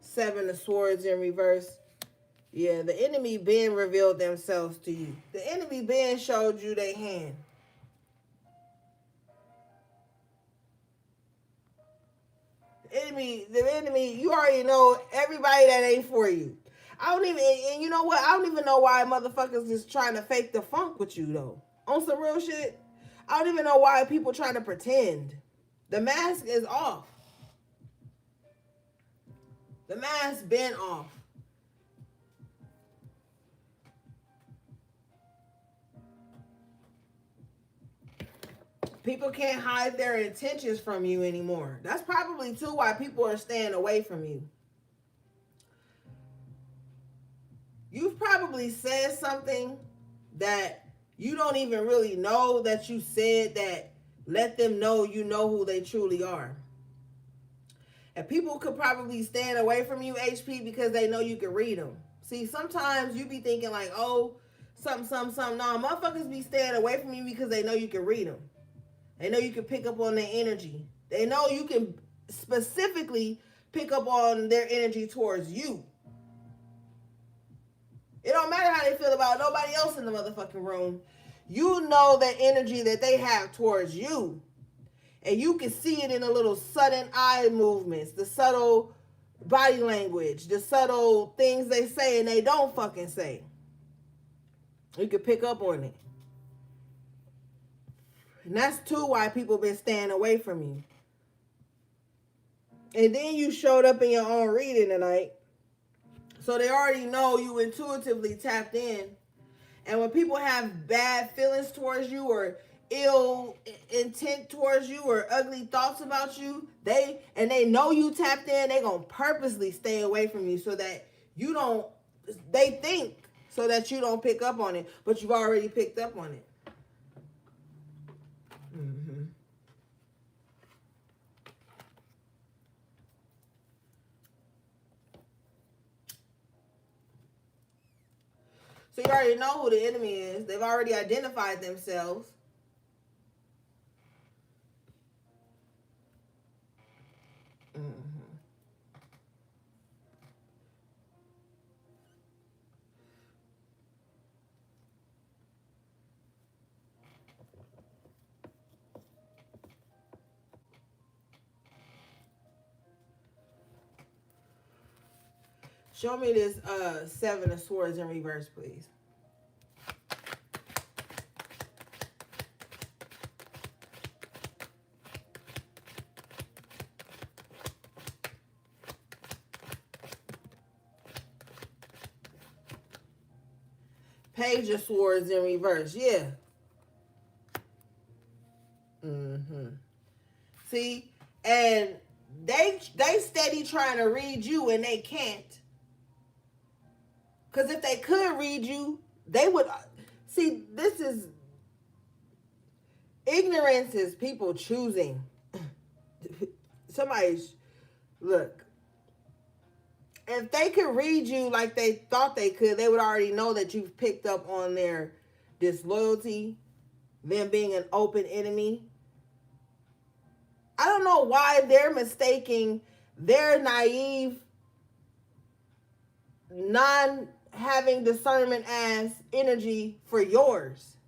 Seven of Swords in reverse. Yeah, the enemy been revealed themselves to you. The enemy been showed you their hand. The enemy, you already know everybody that ain't for you. I don't even, and you know what? I don't even know why motherfuckers is trying to fake the funk with you, though. On some real shit. I don't even know why people trying to pretend. The mask is off. The mask been off. People can't hide their intentions from you anymore. That's probably too why people are staying away from you. You've probably said something that you don't even really know that you said that let them know you know who they truly are. And people could probably stand away from you, HP, because they know you can read them. See, sometimes you be thinking like, oh, something. No, motherfuckers be staying away from you because they know you can read them. They know you can pick up on their energy. They know you can specifically pick up on their energy towards you. It don't matter how they feel about nobody else in the motherfucking room. You know the energy that they have towards you. And you can see it in the little sudden eye movements, the subtle body language, the subtle things they say and they don't fucking say. You can pick up on it. And that's too why people been staying away from you. And then you showed up in your own reading tonight. So they already know you intuitively tapped in. And when people have bad feelings towards you or ill intent towards you or ugly thoughts about you, they know you tapped in, they gonna purposely stay away from you so that you don't, they think so that you don't pick up on it, but you've already picked up on it. So you already know who the enemy is. They've already identified themselves. Show me this Seven of Swords in reverse, please. Page of Swords in reverse. Yeah. See? And they steady trying to read you and they can't. Because if they could read you, they would. See, this is. Ignorance is people choosing. Somebody's. Look. If they could read you like they thought they could, they would already know that you've picked up on their disloyalty, them being an open enemy. I don't know why they're mistaking their naive, non-having discernment as energy for yours.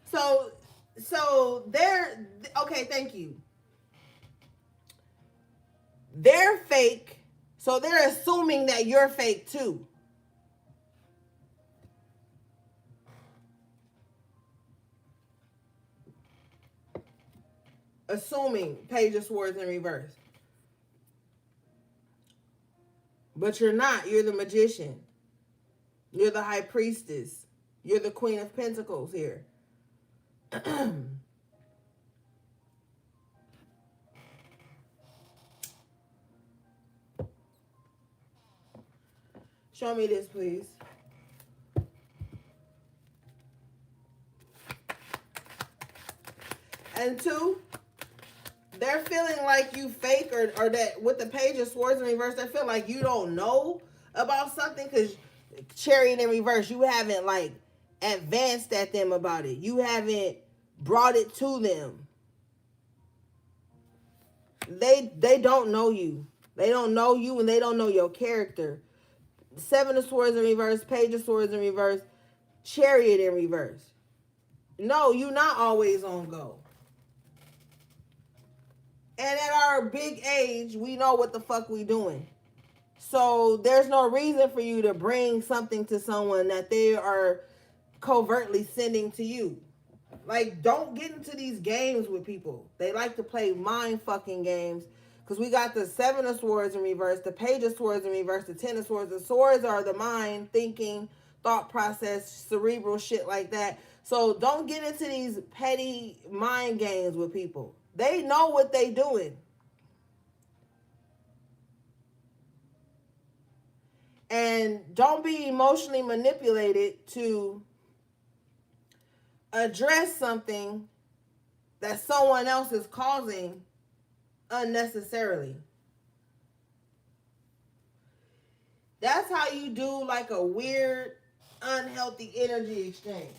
So they're, okay, thank you. They're fake, so they're assuming that you're fake too. Assuming, Page of Swords in reverse. But you're not. You're the Magician. You're the High Priestess. You're the Queen of Pentacles here. Show me this, please. And two, they're feeling like you fake or that with the Page of Swords in reverse, they feel like you don't know about something because Chariot in reverse, you haven't like advanced at them about it. You haven't brought it to them. They don't know you. They don't know you and they don't know your character. Seven of Swords in reverse, Page of Swords in reverse, Chariot in reverse. No, you're not always on go. And at our big age, we know what the fuck we doing. So there's no reason for you to bring something to someone that they are covertly sending to you. Like, don't get into these games with people. They like to play mind fucking games. Because we got the Seven of Swords in reverse, the Page of Swords in reverse, the Ten of Swords. The swords are the mind, thinking, thought process, cerebral shit like that. So don't get into these petty mind games with people. They know what they doing. And don't be emotionally manipulated to address something that someone else is causing unnecessarily. That's how you do like a weird, unhealthy energy exchange.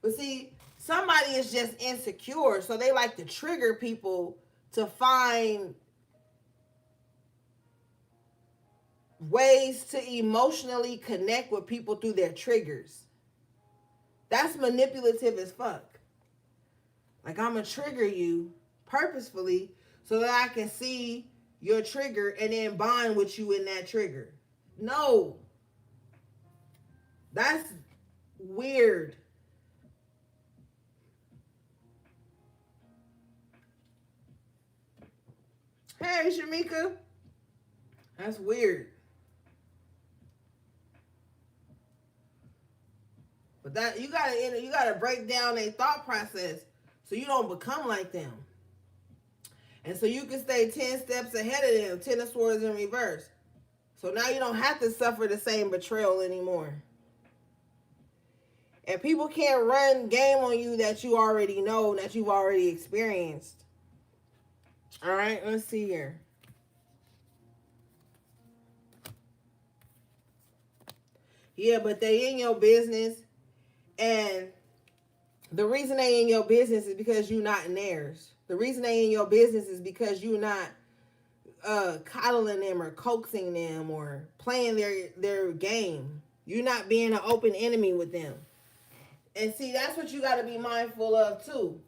But see, somebody is just insecure, so they like to trigger people to find ways to emotionally connect with people through their triggers. That's manipulative as fuck. Like, I'm going to trigger you purposefully so that I can see your trigger and then bond with you in that trigger. No. That's weird. Hey, Shamika. That's weird. But that you gotta break down their thought process so you don't become like them. And so you can stay 10 steps ahead of them, 10 of Swords in reverse. So now you don't have to suffer the same betrayal anymore. And people can't run game on you that you already know, that you've already experienced. All right, let's see here. Yeah, but they in your business. And the reason they in your business is because you're not in theirs. The reason they in your business is because you're not coddling them or coaxing them or playing their game. You're not being an open enemy with them. And see, that's what you got to be mindful of too.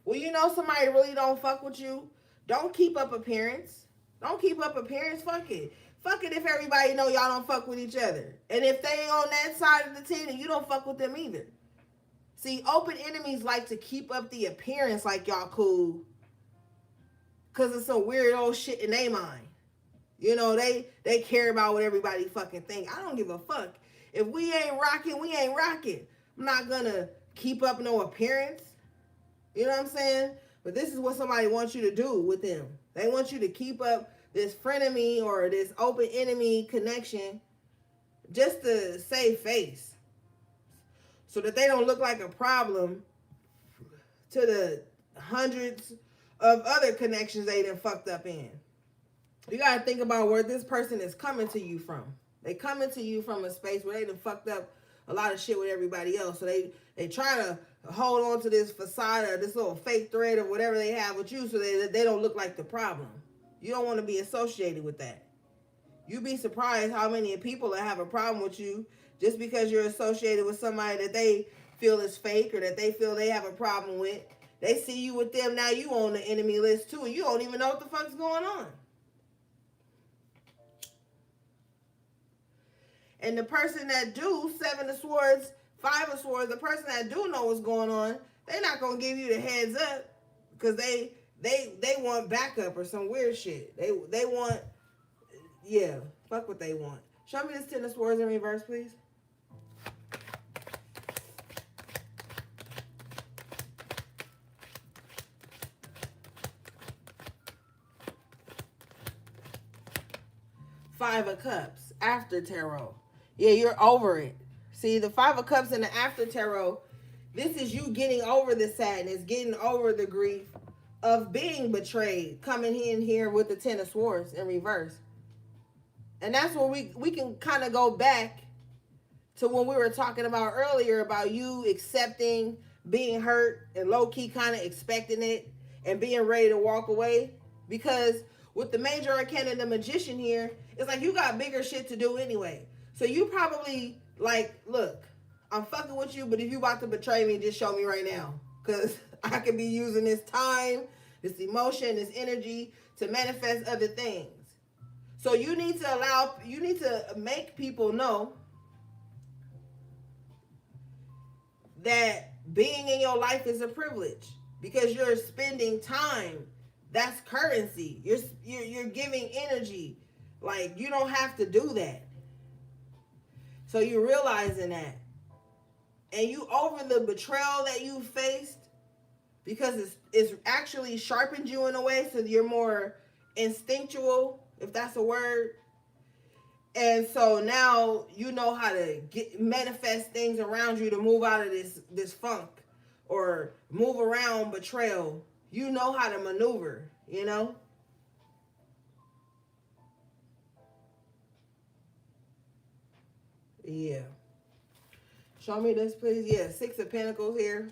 When you know somebody really don't fuck with you, Don't keep up appearance. Don't keep up appearance. Fuck it. Fuck it if everybody know y'all don't fuck with each other. And if they ain't on that side of the team, then you don't fuck with them either. See, open enemies like to keep up the appearance like y'all cool because it's some weird old shit in their mind. You know, they care about what everybody fucking think. I don't give a fuck. If we ain't rocking, we ain't rocking. I'm not gonna keep up no appearance. You know what I'm saying? But this is what somebody wants you to do with them. They want you to keep up this frenemy or this open enemy connection just to save face. So that they don't look like a problem to the hundreds of other connections they done fucked up in. You got to think about where this person is coming to you from. They coming to you from a space where they done fucked up a lot of shit with everybody else. So they try to hold on to this facade or this little fake thread or whatever they have with you so they don't look like the problem. You don't want to be associated with that. You'd be surprised how many people that have a problem with you just because you're associated with somebody that they feel is fake or that they feel they have a problem with. They see you with them, now you on the enemy list too, and you don't even know what the fuck's going on. And the person that do, 7 of Swords, 5 of Swords, the person that do know what's going on, they're not going to give you the heads up because they want backup or some weird shit. They want, yeah, fuck what they want. Show me this 10 of Swords in reverse, please. Five of Cups, after tarot. Yeah, you're over it. See, the 5 of Cups and the after tarot, this is you getting over the sadness, getting over the grief of being betrayed, coming in here with the 10 of Swords in reverse. And that's where we can kind of go back to when we were talking about earlier about you accepting being hurt and low-key kind of expecting it and being ready to walk away. Because with the major arcana, the magician here, it's like you got bigger shit to do anyway. So you probably like, look, I'm fucking with you, but if you about to betray me, just show me right now. Because I could be using this time, this emotion, this energy to manifest other things. So you need to make people know that being in your life is a privilege because you're spending time. That's currency. You're giving energy. Like, you don't have to do that. So you're realizing that. And you over the betrayal that you faced because it's actually sharpened you in a way so you're more instinctual, if that's a word. And so now you know how to manifest things around you to move out of this funk or move around betrayal. You know how to maneuver, you know? Yeah. Show me this, please. Yeah, 6 of Pentacles here.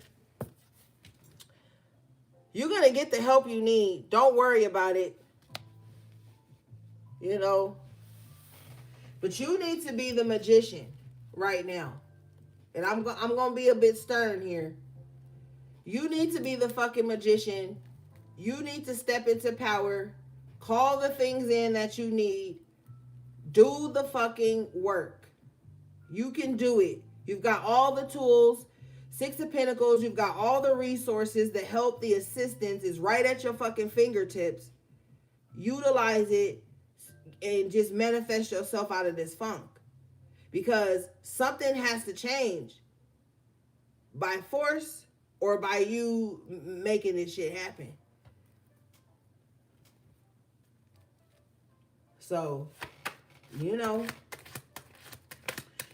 You're going to get the help you need. Don't worry about it. You know? But you need to be the magician right now. And I'm going to be a bit stern here. You need to be the fucking magician. You need to step into power. Call the things in that you need. Do the fucking work. You can do it. You've got all the tools. 6 of Pentacles. You've got all the resources. The help, the assistance is right at your fucking fingertips. Utilize it and just manifest yourself out of this funk. Because something has to change. By force or by you making this shit happen. So, you know,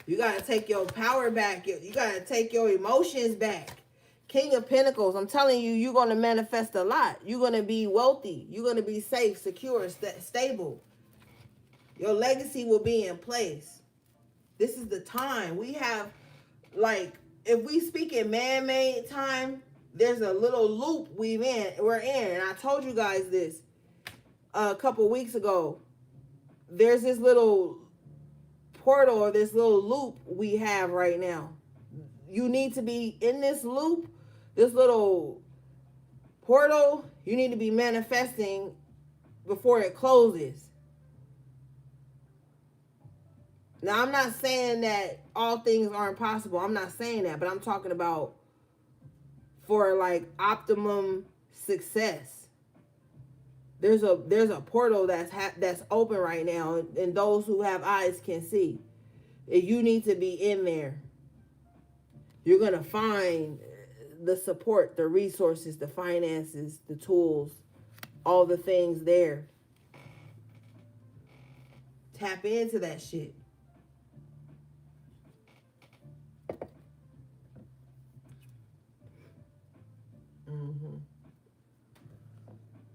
you got to take your power back. You got to take your emotions back. King of Pentacles, I'm telling you, you're going to manifest a lot. You're going to be wealthy. You're going to be safe, secure, stable. Your legacy will be in place. This is the time. We have, like, if we speak in man-made time, there's a little loop we're in. And I told you guys this a couple weeks ago. There's this little portal or this little loop we have right now. You need to be in this loop, this little portal, you need to be manifesting before it closes. Now, I'm not saying that all things aren't possible. I'm not saying that, but I'm talking about for like optimum success. There's a portal that's open right now, and those who have eyes can see. And you need to be in there. You're gonna find the support, the resources, the finances, the tools, all the things there. Tap into that shit. Mm-hmm.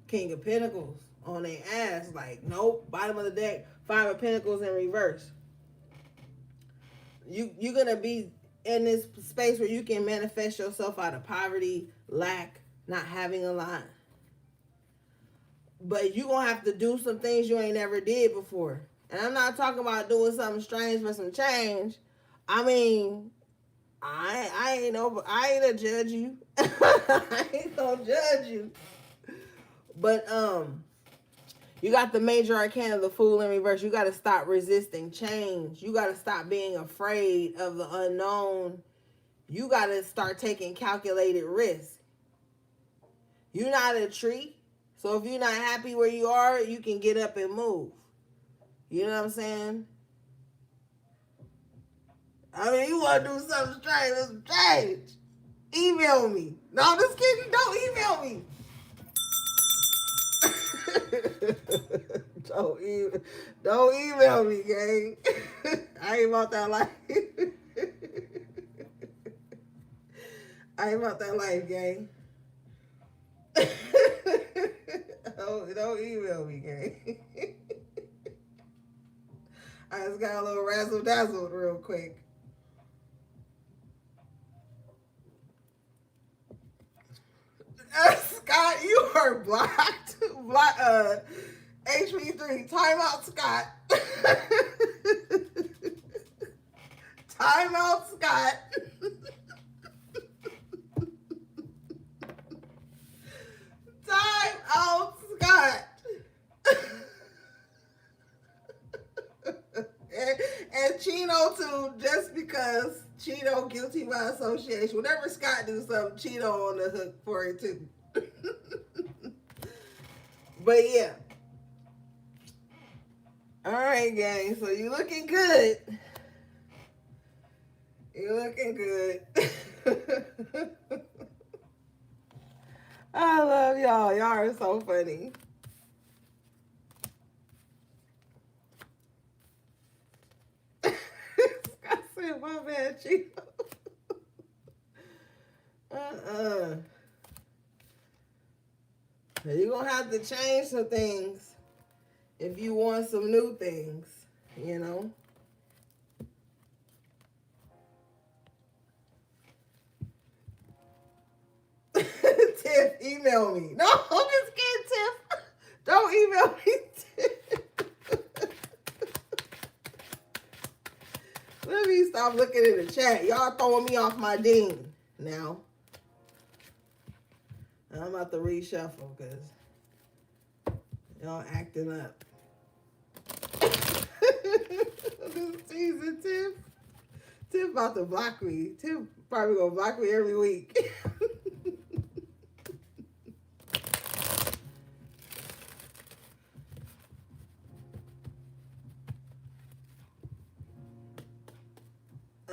King of Pentacles on their ass, like, nope, bottom of the deck, Five of Pentacles in reverse. You're gonna be in this space where you can manifest yourself out of poverty, lack, not having a lot. But you're gonna have to do some things you ain't never did before. And I'm not talking about doing something strange for some change. I mean, I ain't gonna judge you. I ain't gonna judge you. But you got the major arcana, the Fool in reverse. You got to stop resisting change. You got to stop being afraid of the unknown. You got to start taking calculated risks. You're not a tree. So if you're not happy where you are, you can get up and move. You know what I'm saying? I mean, you want to do something strange, that's strange. Email me. No, I'm just kidding. Don't email me. Don't email me, gang. I ain't about that life. I ain't about that life, gang. Don't email me, gang. I just got a little razzle dazzle real quick. Scott, you are blocked. HP3, timeout, Scott. Timeout, Scott. Timeout, Scott. and Chino too, just because Chino guilty by association. Whenever Scott do something, Chino on the hook for it too. But yeah. All right, gang. So you looking good. You looking good. I love y'all. Y'all are so funny. Scott said, my bad, Chino. You're going to have to change some things if you want some new things, you know? Tiff, email me. No, I'm just kidding, Tiff. Don't email me, Tiff. Let me stop looking in the chat. Y'all throwing me off my dean now. I'm about to reshuffle because y'all acting up. This season, Tiff. Tiff about to block me. Tiff probably gonna block me every week.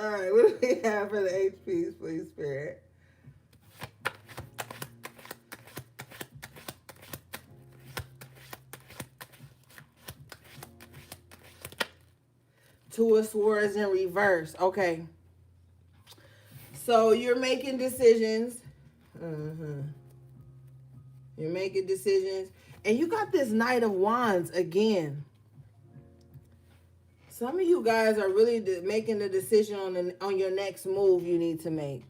All right, what do we have for the HPs, please, Spirit? Two of Swords in reverse. Okay. So you're making decisions. You're making decisions. And you got this Knight of Wands again. Some of you guys are really making the decision on your next move you need to make.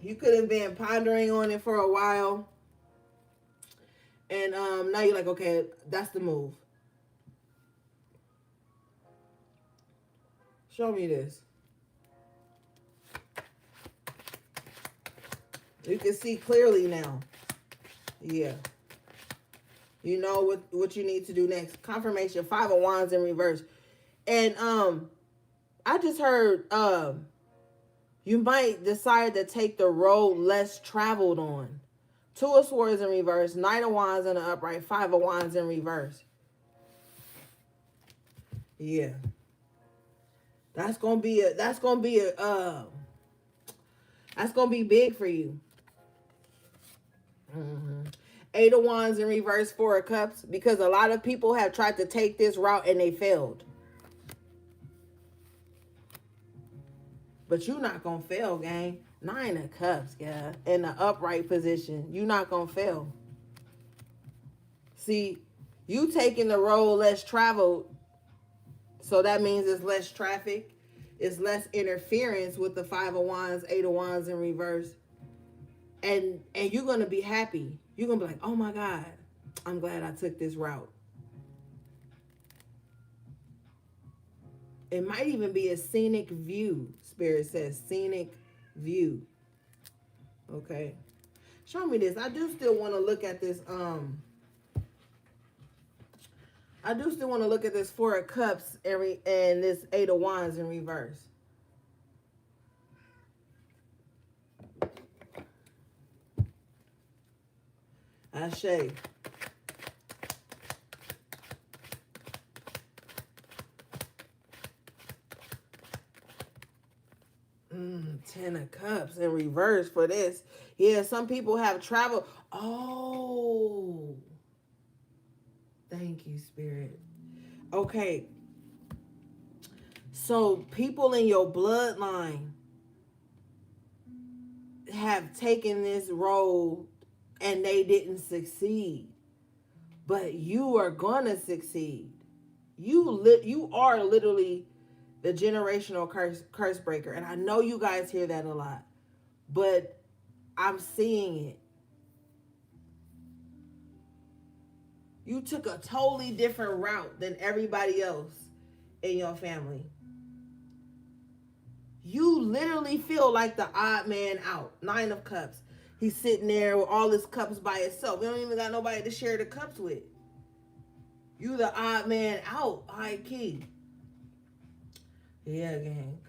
You could have been pondering on it for a while. And now you're like, okay, that's the move. Show me this. You can see clearly now. Yeah. You know what you need to do next. Confirmation, 5 of Wands in reverse. And I just heard you might decide to take the road less traveled on. 2 of Swords in reverse, 9 of Wands in the upright, 5 of Wands in reverse. Yeah. That's gonna be big for you. 8 of Wands in reverse, 4 of Cups, because a lot of people have tried to take this route and they failed. But you're not gonna fail, gang. 9 of Cups, yeah. In the upright position. You're not gonna fail. See, you taking the road less traveled, so that means it's less traffic. It's less interference with the 5 of Wands, 8 of Wands in reverse. And you're gonna be happy. You're gonna be like, oh my God, I'm glad I took this route. It might even be a scenic view. Spirit says scenic view. Okay. Show me this. I do still want to look at this. I do still want to look at this 4 of Cups and this 8 of Wands in reverse. Ashe. 10 of Cups in reverse for this. Yeah, some people have traveled. Oh. Thank you, Spirit. Okay. So people in your bloodline have taken this road and they didn't succeed. But you are gonna succeed. You are literally the generational curse breaker. And I know you guys hear that a lot. But I'm seeing it. You took a totally different route than everybody else in your family. You literally feel like the odd man out. 9 of Cups. He's sitting there with all his cups by himself. We don't even got nobody to share the cups with. You the odd man out, high key. Yeah, gang.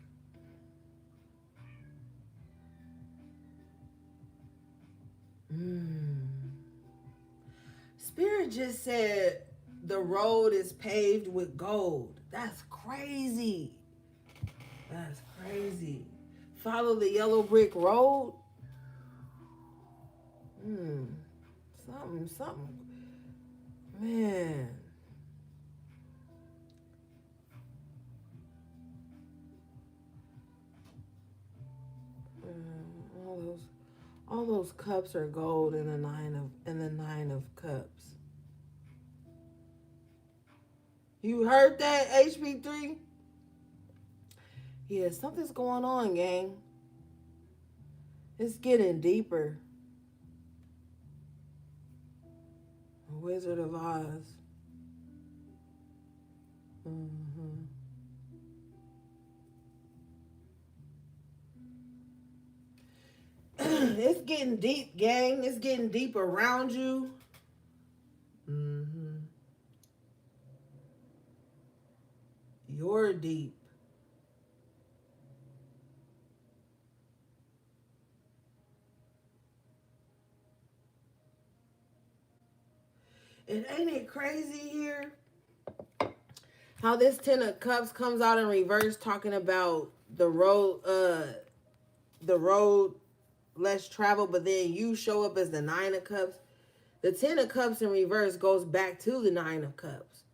Spirit just said the road is paved with gold. That's crazy. That's crazy. Follow the yellow brick road. Something. Man. All those cups are gold in the 9 of Cups. You heard that, HP3? Yeah, something's going on, gang. It's getting deeper. Wizard of Oz. It's getting deep, gang. It's getting deep around you. You're deep. And ain't it crazy here? How this 10 of Cups comes out in reverse talking about the road less traveled, but then you show up as the 9 of Cups. The 10 of Cups in reverse goes back to the 9 of Cups.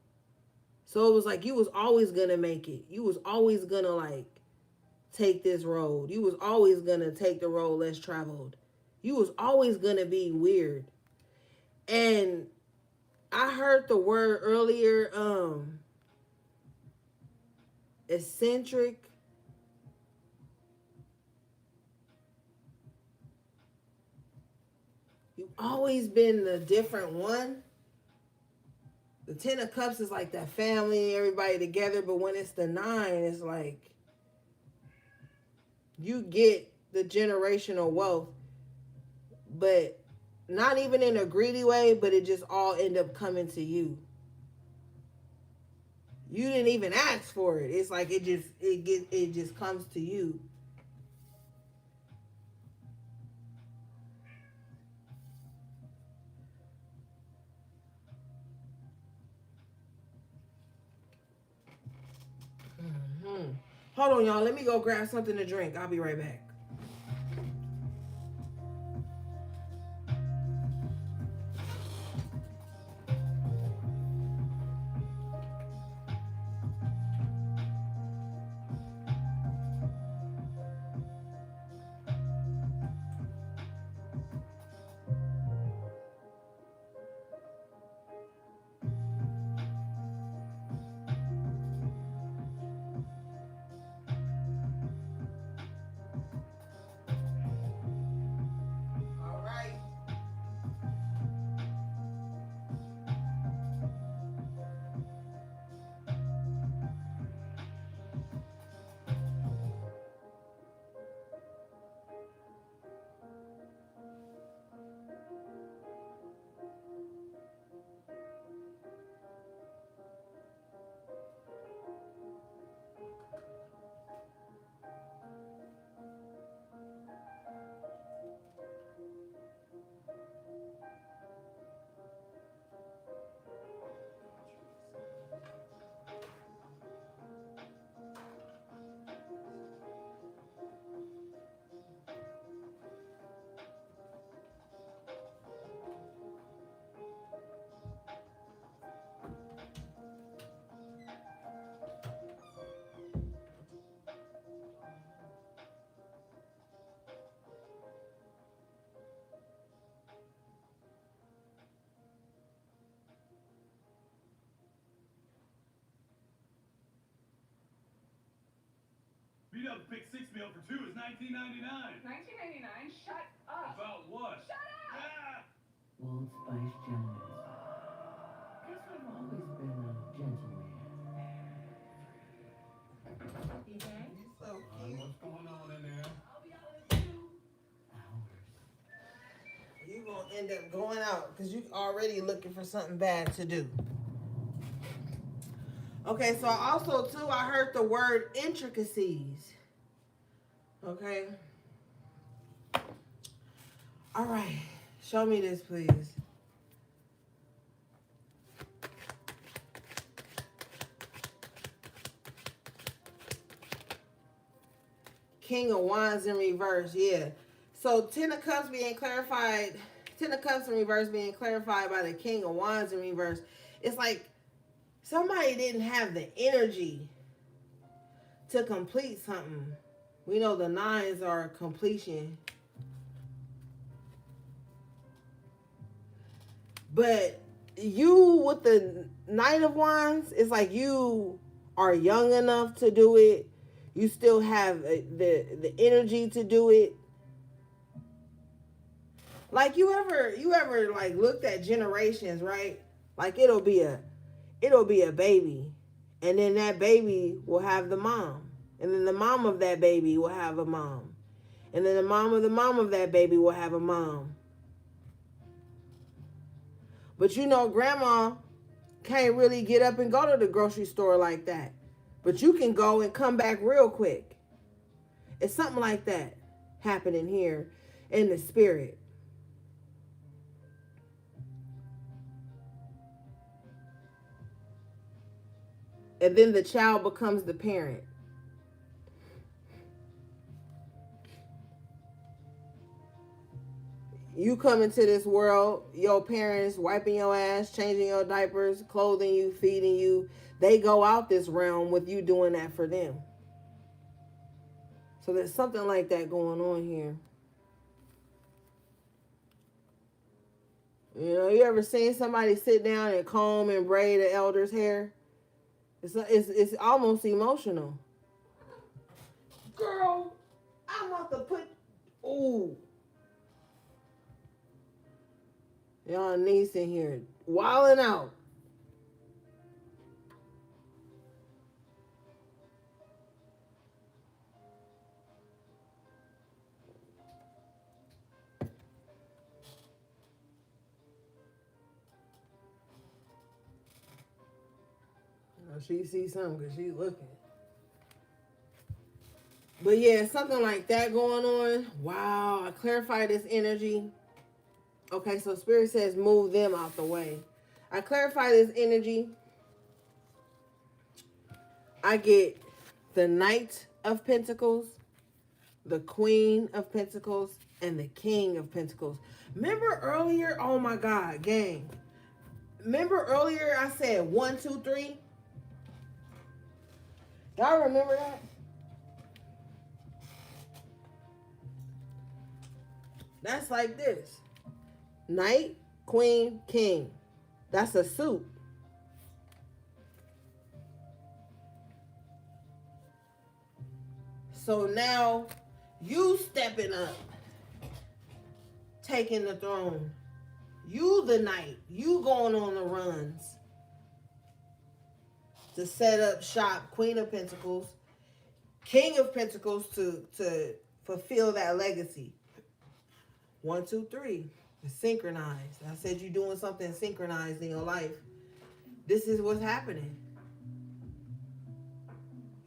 So it was like you was always gonna make it. You was always gonna like take this road. You was always gonna take the road less traveled. You was always gonna be weird. And I heard the word earlier, eccentric. You've always been the different one. The 10 of Cups is like that family, everybody together, but when it's the 9, it's like you get the generational wealth. but not even in a greedy way, but it just all end up coming to you. You didn't even ask for it. It's like it just comes to you. Mm-hmm. Hold on, y'all. Let me go grab something to drink. I'll be right back. All right. Beat up Big Six meal for two is $19.99. $19.99? Shut up. About what? Shut up! Ah! Old Spice Gentlemen. Guess I've always been a gentleman. He's so cute. What's going on in there? I'll be out in a few hours. You gonna end up going out because you already looking for something bad to do. Okay, so also too, I heard the word intricacies. Okay. All right. Show me this, please. King of Wands in reverse, yeah. So Ten of Cups being clarified, Ten of Cups in reverse being clarified by the King of Wands in reverse. It's like somebody didn't have the energy to complete something. We know the nines are completion. But you with the Knight of Wands, it's like you are young enough to do it. You still have the energy to do it. Like you ever like looked at generations, right? Like it'll be a baby, and then that baby will have the mom, and then the mom of that baby will have a mom, and then the mom of that baby will have a mom. But you know, grandma can't really get up and go to the grocery store like that. But you can go and come back real quick. It's something like that happening here in the spirit. And then the child becomes the parent. You come into this world, your parents wiping your ass, changing your diapers, clothing you, feeding you. They go out this realm with you doing that for them. So there's something like that going on here. You know, you ever seen somebody sit down and comb and braid an elder's hair? It's almost emotional. Girl, I'm about to put. Ooh. Y'all niece in here wilding out. she sees something because she's looking. But yeah, something like that going on. Wow, I clarified this energy. Okay, so Spirit says move them out the way. I clarify this energy. I get the Knight of Pentacles, the Queen of Pentacles, and the King of Pentacles. Remember earlier? Oh my God, gang. Remember earlier I said 1, 2, 3? Y'all remember that? That's like this. Knight, Queen, King. That's a suit. So now you stepping up, taking the throne. You the knight. You going on the runs to set up shop. Queen of Pentacles, King of Pentacles to fulfill that legacy. 1, 2, 3. It's synchronized. I said you're doing something synchronized in your life. This is what's happening.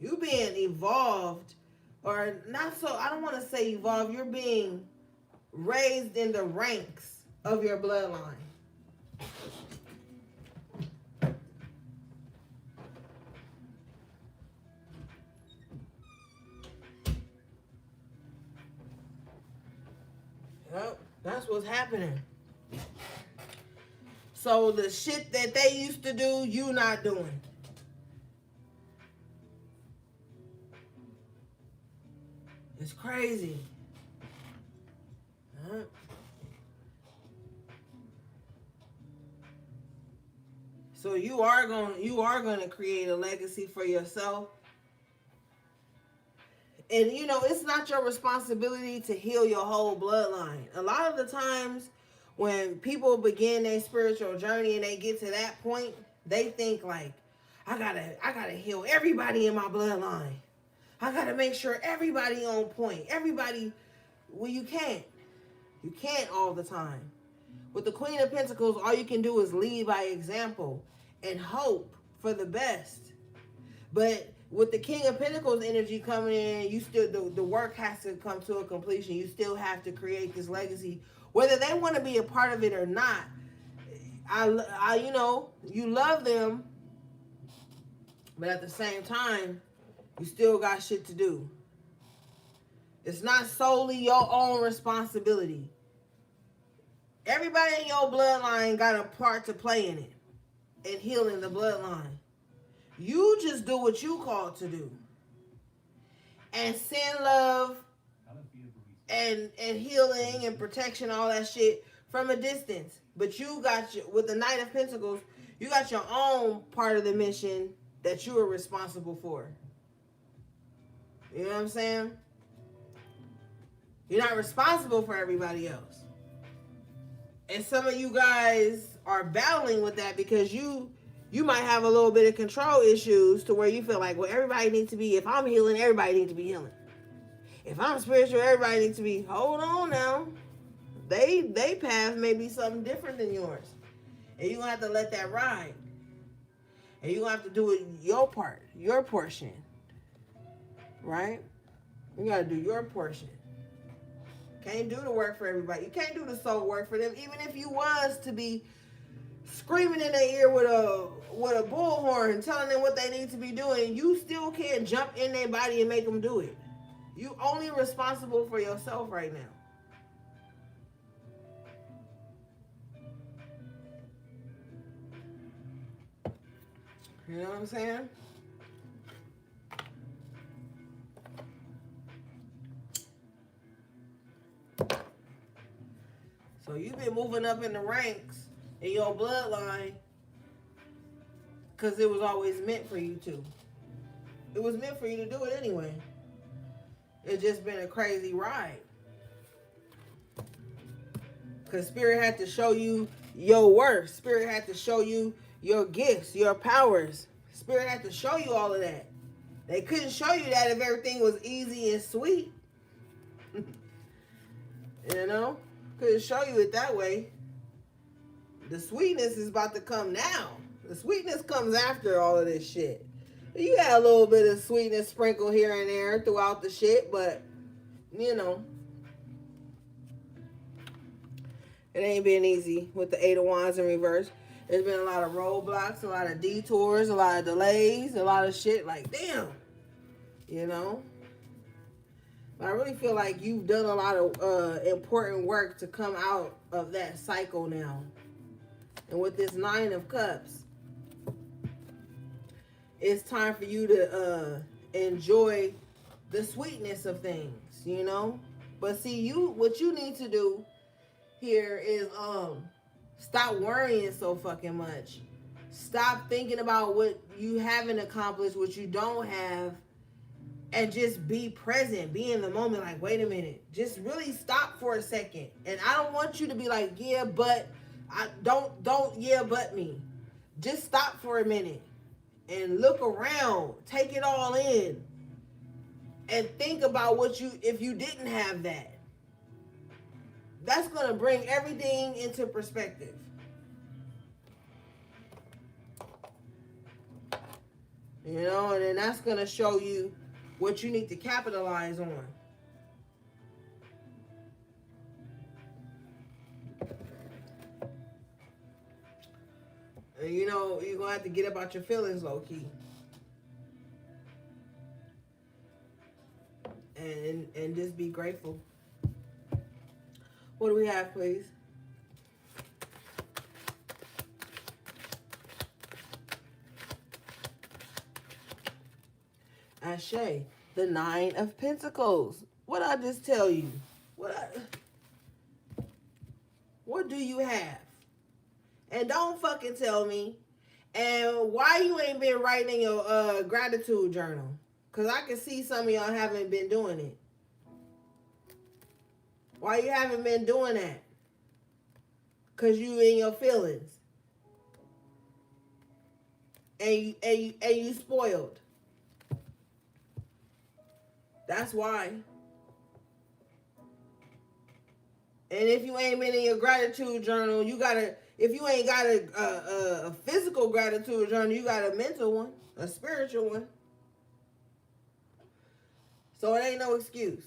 You being evolved, or not so, I don't want to say evolved. You're being raised in the ranks of your bloodline. Yep, that's what's happening. So the shit that they used to do, you not doing. It's crazy. Huh? So you are going to create a legacy for yourself. And you know, it's not your responsibility to heal your whole bloodline. A lot of the times when people begin their spiritual journey and they get to that point, they think like, I gotta heal everybody in my bloodline. I gotta make sure everybody on point. Everybody, well, you can't. You can't all the time. With the Queen of Pentacles, all you can do is lead by example and hope for the best. But with the King of Pentacles energy coming in, you still the work has to come to a completion. You still have to create this legacy, whether they want to be a part of it or not. I you know, you love them, but at the same time, you still got shit to do. It's not solely your own responsibility. Everybody in your bloodline got a part to play in it, in healing the bloodline. You just do what you called to do. And send love and healing and protection, all that shit from a distance. But you got with the Knight of Pentacles, you got your own part of the mission that you are responsible for. You know what I'm saying? You're not responsible for everybody else. And some of you guys are battling with that because you might have a little bit of control issues to where you feel like, well, everybody needs to be, if I'm healing, everybody needs to be healing. If I'm spiritual, everybody needs to be, hold on now. They path may be something different than yours. And you're going to have to let that ride. And you're going to have to do it your part, your portion. Right? You got to do your portion. Can't do the work for everybody. You can't do the soul work for them. Even if you was to be screaming in their ear with a bullhorn telling them what they need to be doing, you still can't jump in their body and make them do it. You only responsible for yourself right now. You know what I'm saying? So you've been moving up in the ranks in your bloodline because it was always meant for you to. It was meant for you to do it anyway. It's just been a crazy ride. Because Spirit had to show you your worth. Spirit had to show you your gifts, your powers. Spirit had to show you all of that. They couldn't show you that if everything was easy and sweet. You know? Couldn't show you it that way. The sweetness is about to come now. The sweetness comes after all of this shit. You got a little bit of sweetness sprinkled here and there throughout the shit, but you know, it ain't been easy with the Eight of Wands in reverse. There's been a lot of roadblocks, a lot of detours, a lot of delays, a lot of shit like, damn, you know. But I really feel like you've done a lot of important work to come out of that cycle now. And with this Nine of Cups, it's time for you to enjoy the sweetness of things, you know. But see, what you need to do here is stop worrying so fucking much. Stop thinking about what you haven't accomplished, what you don't have, and just be present, be in the moment. Like, wait a minute, just really stop for a second. And I don't want you to be like, yeah, but I don't yeah, but me. Just stop for a minute and look around, take it all in, and think about what if you didn't have that. That's going to bring everything into perspective. You know, and then that's going to show you what you need to capitalize on. And you know, you're going to have to get about your feelings low key. And just be grateful. What do we have, please? Ashe, the Nine of Pentacles. What I just tell you? What do you have? And don't fucking tell me. And why you ain't been writing in your gratitude journal? Because I can see some of y'all haven't been doing it. Why you haven't been doing that? Because you in your feelings. And you spoiled. That's why. And if you ain't been in your gratitude journal, you gotta, if you ain't got a physical gratitude journal, you got a mental one, a spiritual one. So it ain't no excuse.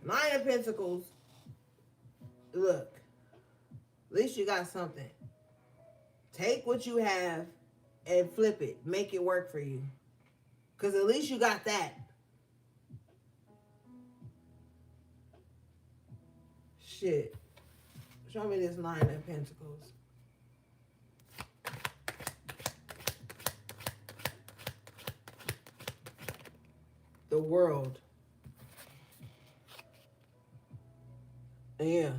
Nine of Pentacles, look, at least you got something. Take what you have and flip it. Make it work for you. Because at least you got that. Shit. Show me this Nine of Pentacles. The World. Yeah.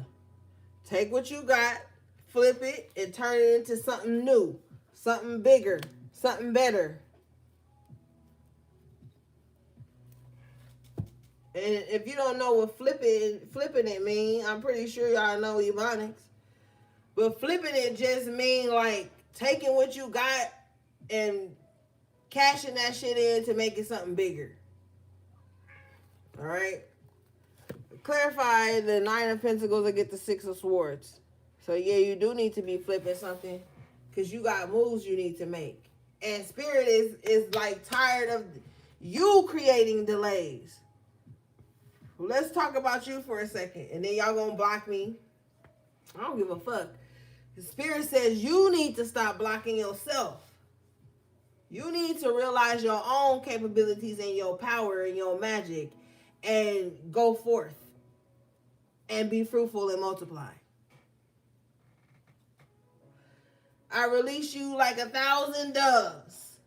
Take what you got, flip it, and turn it into something new, something bigger, something better. And if you don't know what flipping it mean, I'm pretty sure y'all know Ebonics. But flipping it just mean like taking what you got and cashing that shit in to make it something bigger. All right. Clarify the Nine of Pentacles and get the Six of Swords. So yeah, you do need to be flipping something because you got moves you need to make. And Spirit is like tired of you creating delays. Let's talk about you for a second. And then y'all gonna block me. I don't give a fuck. The Spirit says you need to stop blocking yourself. You need to realize your own capabilities and your power and your magic and go forth and be fruitful and multiply. I release you like 1,000 doves.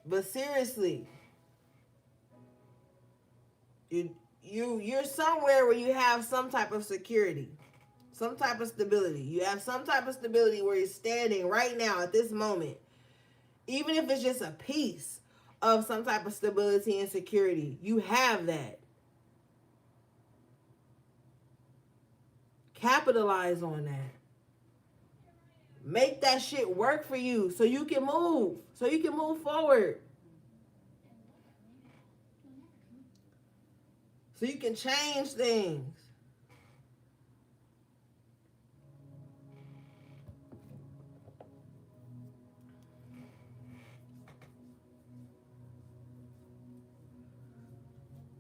But seriously, you're somewhere where you have some type of security, some type of stability. You have some type of stability where you're standing right now at this moment. Even if it's just a piece of some type of stability and security, you have that. Capitalize on that. Make that shit work for you so you can move, so you can move forward. So you can change things.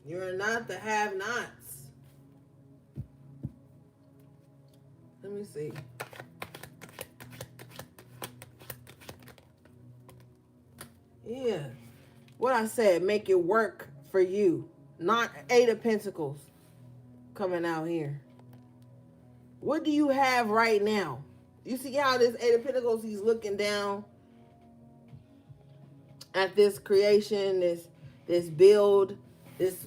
You're not the have-nots. Let me see. Yeah. What I said, make it work for you. Not Eight of Pentacles coming out here. What do you have right now? You see how this Eight of Pentacles, he's looking down at this creation, this build, this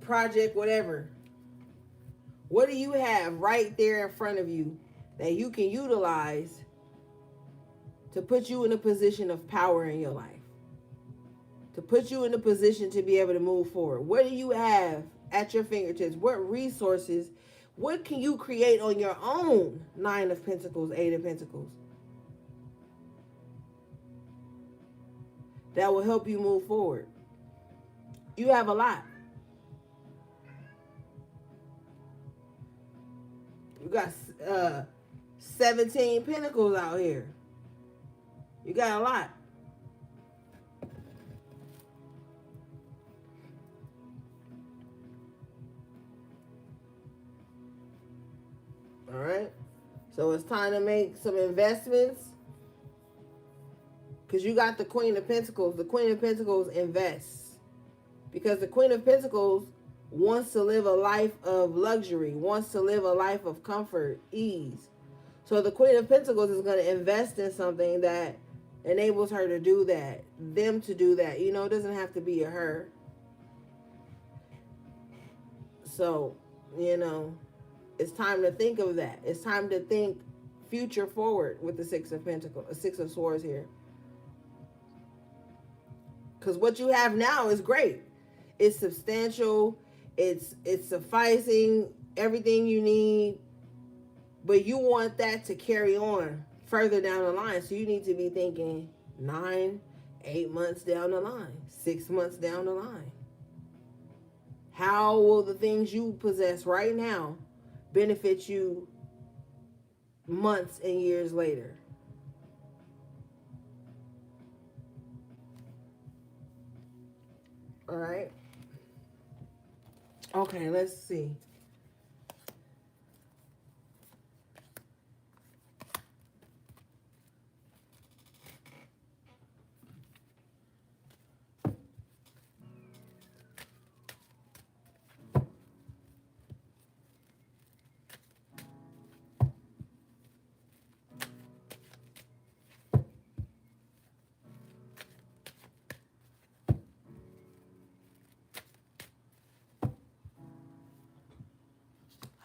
project, whatever. What do you have right there in front of you that you can utilize to put you in a position of power in your life? To put you in a position to be able to move forward? What do you have at your fingertips? What resources? What can you create on your own? Nine of Pentacles, Eight of Pentacles. That will help you move forward. You have a lot. You got 17 Pentacles out here. You got a lot. All right. So it's time to make some investments. Because you got the Queen of Pentacles. The Queen of Pentacles invests. Because the Queen of Pentacles wants to live a life of luxury, wants to live a life of comfort, ease. So the Queen of Pentacles is going to invest in something that enables her to do that, them to do that. You know, it doesn't have to be a her. So, you know, it's time to think of that. It's time to think future forward with the Six of Pentacles, Six of Swords here. Because what you have now is great. It's substantial. It's sufficing, everything you need. But you want that to carry on further down the line. So you need to be thinking 9, 8 months down the line, 6 months down the line. How will the things you possess right now benefit you months and years later? All right. Okay, let's see.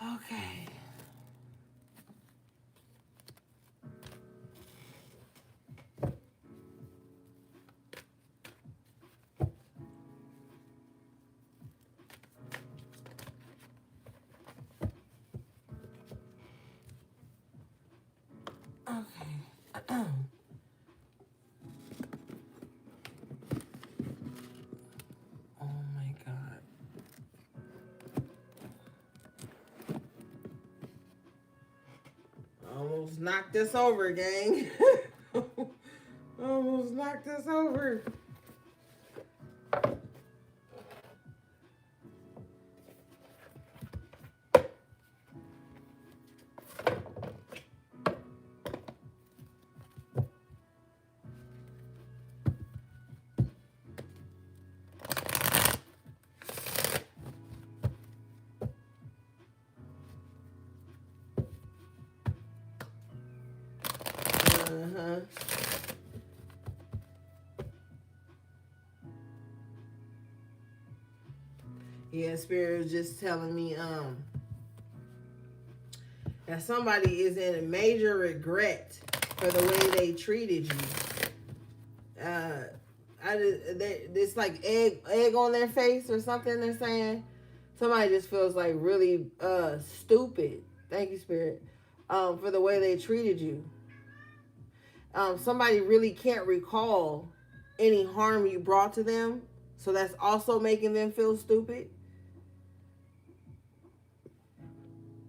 Okay. Okay. Oh my God. Almost knocked us over, gang. Almost knocked us over. Uh-huh. Yeah, Spirit was just telling me that somebody is in a major regret for the way they treated you. It's like egg on their face or something they're saying. Somebody just feels like really stupid. Thank you, Spirit. For the way they treated you. Somebody really can't recall any harm you brought to them. So that's also making them feel stupid.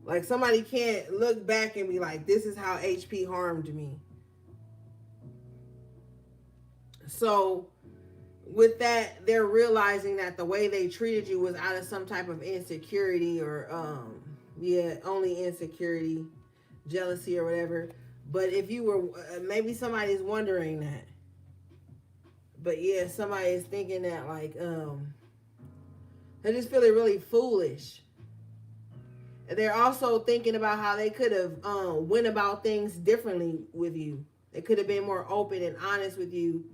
Like somebody can't look back and be like, this is how HP harmed me. So with that, they're realizing that the way they treated you was out of some type of insecurity or only insecurity, jealousy or whatever. But if you were, maybe somebody's wondering that. But yeah, somebody is thinking that like, they're just feeling really foolish. And they're also thinking about how they could have went about things differently with you. They could have been more open and honest with you.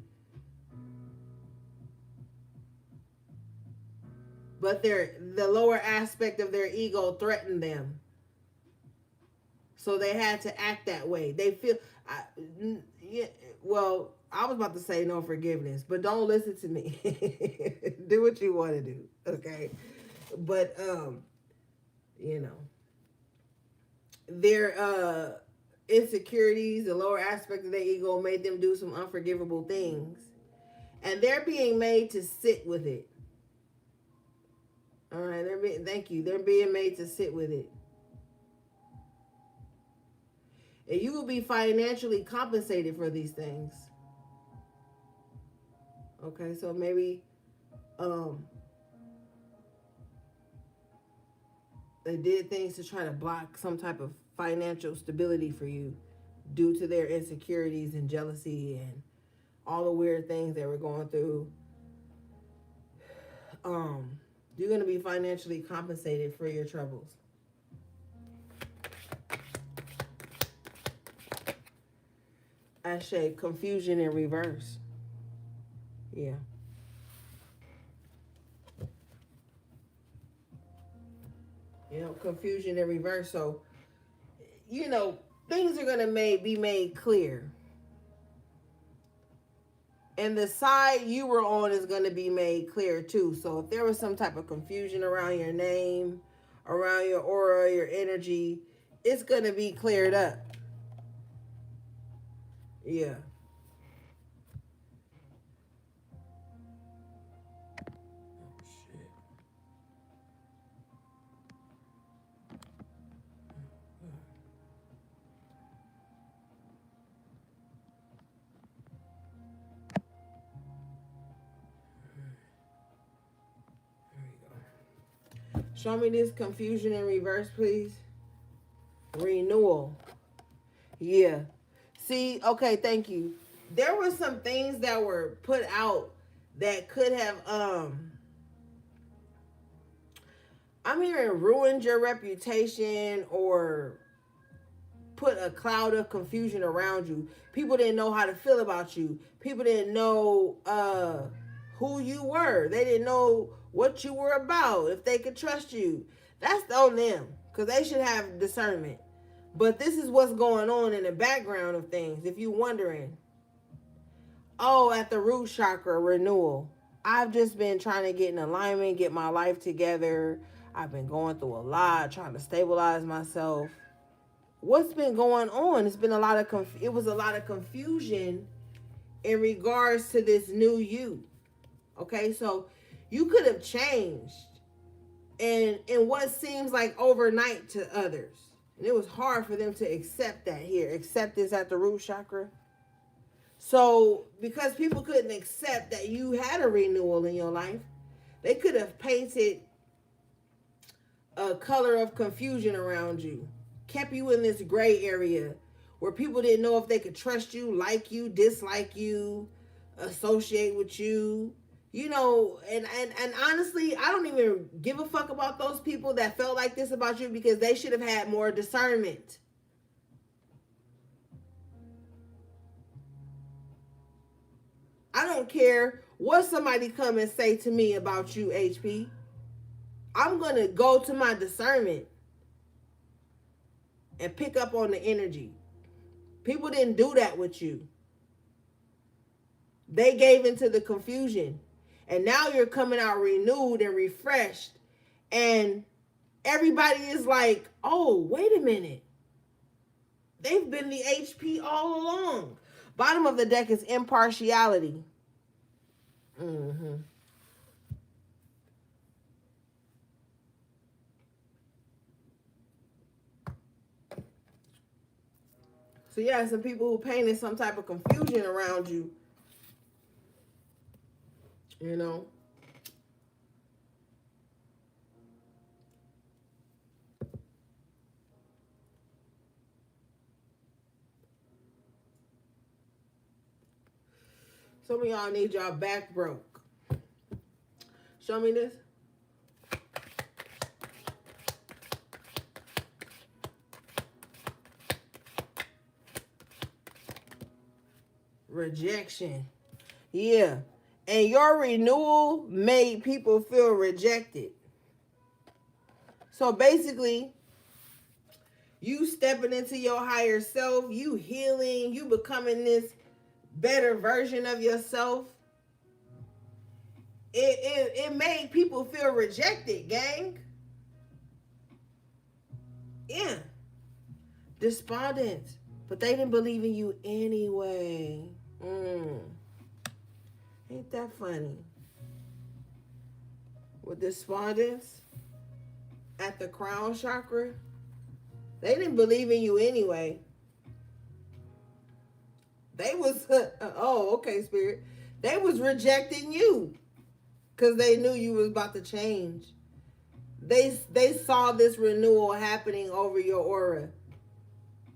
But the lower aspect of their ego threatened them. So they had to act that way. They feel, well, I was about to say no forgiveness, but don't listen to me. Do what you want to do, okay? But, you know, their insecurities, the lower aspect of their ego made them do some unforgivable things. And they're being made to sit with it. All right, thank you. They're being made to sit with it. And you will be financially compensated for these things. Okay, so maybe they did things to try to block some type of financial stability for you due to their insecurities and jealousy and all the weird things they were going through. You're going to be financially compensated for your troubles. Actually, confusion in reverse. Yeah. You know, confusion in reverse. So, you know, things are going to be made clear. And the side you were on is going to be made clear too. So if there was some type of confusion around your name, around your aura, your energy, it's going to be cleared up. Yeah. Oh, shit. Show me this confusion in reverse, please. Renewal. Yeah. See, okay, thank you. There were some things that were put out that could have, I'm hearing ruined your reputation or put a cloud of confusion around you. People didn't know how to feel about you. People didn't know who you were. They didn't know what you were about, if they could trust you. That's on them, because they should have discernment. But this is what's going on in the background of things. If you're wondering, at the root chakra renewal, I've just been trying to get in alignment, get my life together. I've been going through a lot, trying to stabilize myself. What's been going on? It's been a lot of it was a lot of confusion in regards to this new you. Okay, so you could have changed in what seems like overnight to others. And it was hard for them to accept that here. Accept this at the root chakra. So because people couldn't accept that you had a renewal in your life, they could have painted a color of confusion around you. Kept you in this gray area where people didn't know if they could trust you, like you, dislike you, associate with you. You know, and honestly, I don't even give a fuck about those people that felt like this about you, because they should have had more discernment. I don't care what somebody come and say to me about you, HP. I'm going to go to my discernment and pick up on the energy. People didn't do that with you. They gave into the confusion. And now you're coming out renewed and refreshed. And everybody is like, oh, wait a minute. They've been the HP all along. Bottom of the deck is impartiality. So yeah, some people who painted some type of confusion around you You know? Some of y'all need y'all back broke. Show me this. Rejection. Yeah. And your renewal made people feel rejected. So basically, you stepping into your higher self, you healing, you becoming this better version of yourself. It made people feel rejected, gang. Yeah. Despondent. But they didn't believe in you anyway. Ain't that funny? With despondence at the crown chakra, they didn't believe in you anyway. They was, oh, okay, spirit. They was rejecting you because they knew you was about to change. They saw this renewal happening over your aura.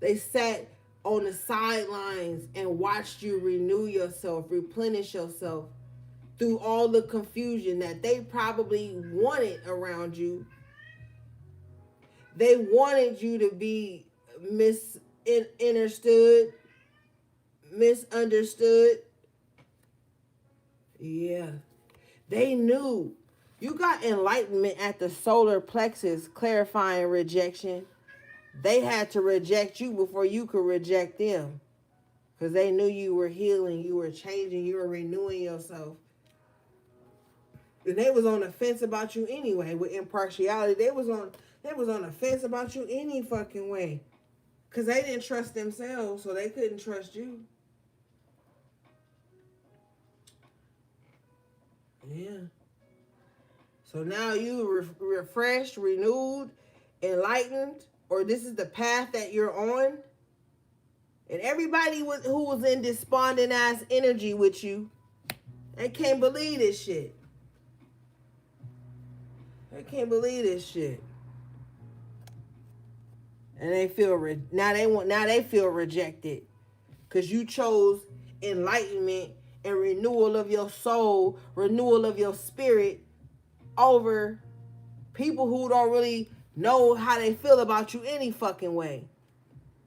They sat on the sidelines and watched you renew yourself, replenish yourself through all the confusion that they probably wanted around you. They wanted you to be misunderstood. Yeah. They knew. You got enlightenment at the solar plexus, clarifying rejection. They had to reject you before you could reject them. Because they knew you were healing, you were changing, you were renewing yourself. And they was on the fence about you anyway with impartiality. They was on the fence about you any fucking way. Because they didn't trust themselves, so they couldn't trust you. Yeah. So now you refreshed, renewed, enlightened, or this is the path that you're on. And everybody who was in despondent ass energy with you, they can't believe this shit. They can't believe this shit. And they feel now they feel rejected because you chose enlightenment and renewal of your soul, renewal of your spirit over people who don't really know how they feel about you any fucking way.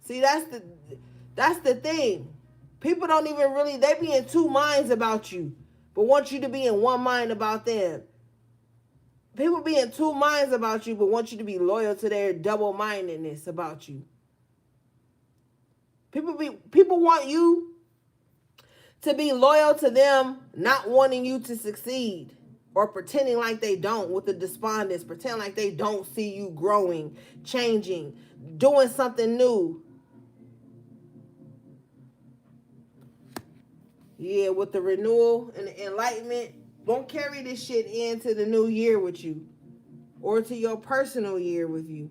See, that's the thing. People don't even really, they be in two minds about you, but want you to be in one mind about them. People be in two minds about you, but want you to be loyal to their double-mindedness about you. People want you to be loyal to them, not wanting you to succeed, or pretending like they don't with the despondence, pretend like they don't see you growing, changing, doing something new. Yeah, with the renewal and the enlightenment, don't carry this shit into the new year with you or to your personal year with you.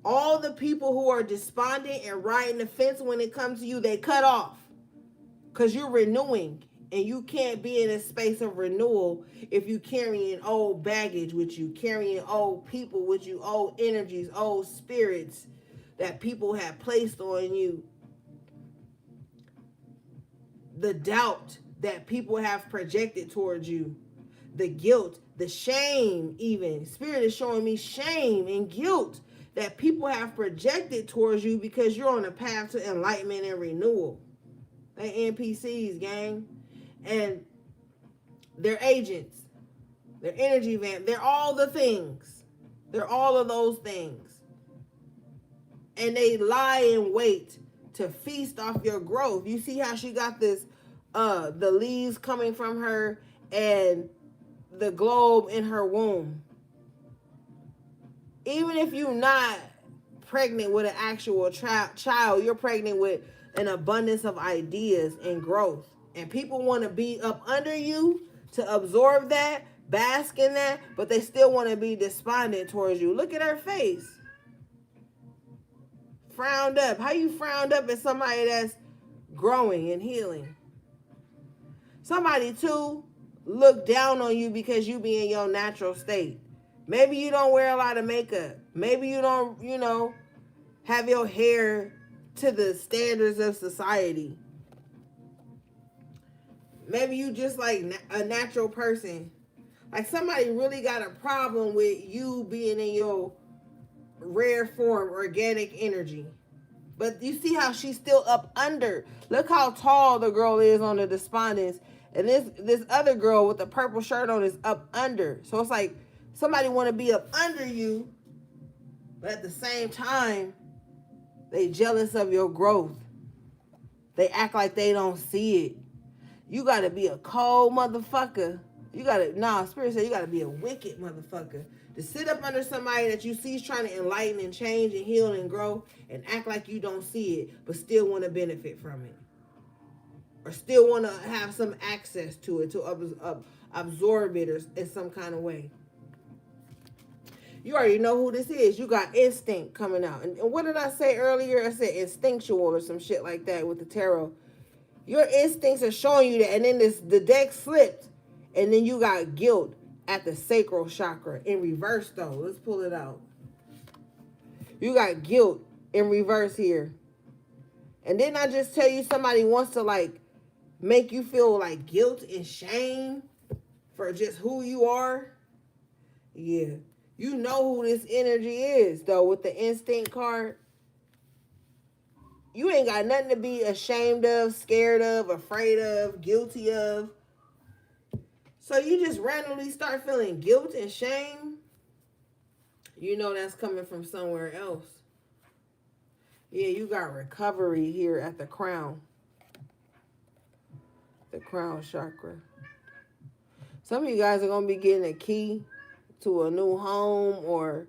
All the people who are despondent and riding the fence when it comes to you, they cut off because you're renewing, and you can't be in a space of renewal if you carrying old baggage with you, carrying old people with you, old energies, old spirits that people have placed on you. The doubt that people have projected towards you, the guilt, the shame even. Spirit is showing me shame and guilt that people have projected towards you because you're on a path to enlightenment and renewal. They NPCs, gang. And they're agents. They're energy vamp. They're all the things. They're all of those things. And they lie in wait to feast off your growth. You see how she got this, the leaves coming from her and the globe in her womb. Even if you're not pregnant with an actual child, you're pregnant with an abundance of ideas and growth. And people want to be up under you to absorb that, bask in that, but they still want to be despondent towards you. Look at her face. Frowned up. How you frowned up at somebody that's growing and healing? Somebody too look down on you because you be in your natural state. Maybe you don't wear a lot of makeup. Maybe you don't, have your hair to the standards of society. Maybe you just like a natural person. Like somebody really got a problem with you being in your rare form, organic energy. But you see how she's still up under. Look how tall the girl is on the Despondence. And this other girl with the purple shirt on is up under. So it's like somebody want to be up under you, but at the same time, they jealous of your growth. They act like they don't see it. You got to be a cold motherfucker. Spirit said you got to be a wicked motherfucker. To sit up under somebody that you see is trying to enlighten and change and heal and grow and act like you don't see it, but still want to benefit from it. Or still want to have some access to it, to absorb it or in some kind of way. You already know who this is. You got instinct coming out. And what did I say earlier? I said instinctual or some shit like that with the tarot. Your instincts are showing you that. And then the deck slipped. And then you got guilt at the sacral chakra. In reverse, though. Let's pull it out. You got guilt in reverse here. And didn't I just tell you somebody wants to, like, make you feel like guilt and shame for just who you are? Yeah. You know who this energy is, though, with the instinct card. You ain't got nothing to be ashamed of, scared of, afraid of, guilty of. So you just randomly start feeling guilt and shame. You know that's coming from somewhere else. Yeah, you got recovery here at the crown. The crown chakra. Some of you guys are going to be getting a key to a new home, or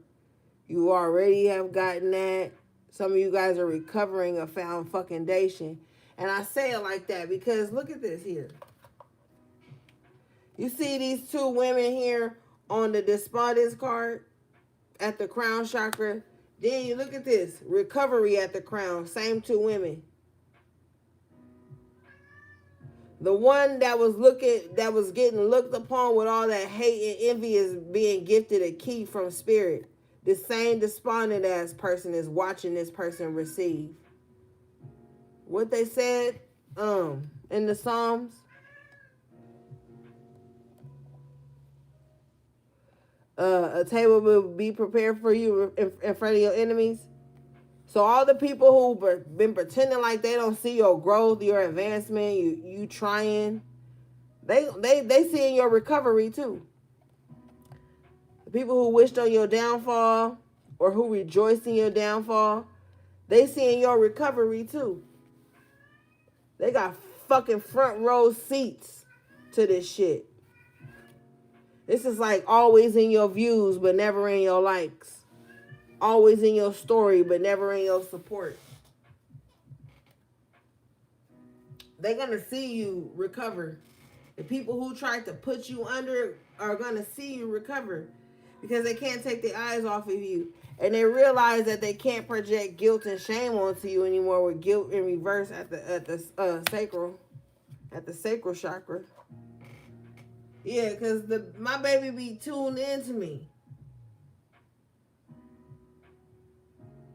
you already have gotten that. Some of you guys are recovering a found foundation. And I say it like that because look at this here. You see these two women here on the Despondence card at the crown chakra. Then you look at this. Recovery at the crown. Same two women. The one that was getting looked upon with all that hate and envy is being gifted a key from spirit. The same despondent ass person is watching this person receive. What they said in the Psalms. A table will be prepared for you in front of your enemies. So all the people who've been pretending like they don't see your growth, your advancement, you trying, they seeing your recovery too. The people who wished on your downfall or who rejoiced in your downfall, they seeing your recovery too. They got fucking front row seats to this shit. This is like always in your views, but never in your likes. Always in your story, but never in your support. They're going to see you recover. The people who tried to put you under are going to see you recover because they can't take their eyes off of you. And they realize that they can't project guilt and shame onto you anymore with guilt in reverse at the sacral chakra. Yeah, because my baby be tuned into me.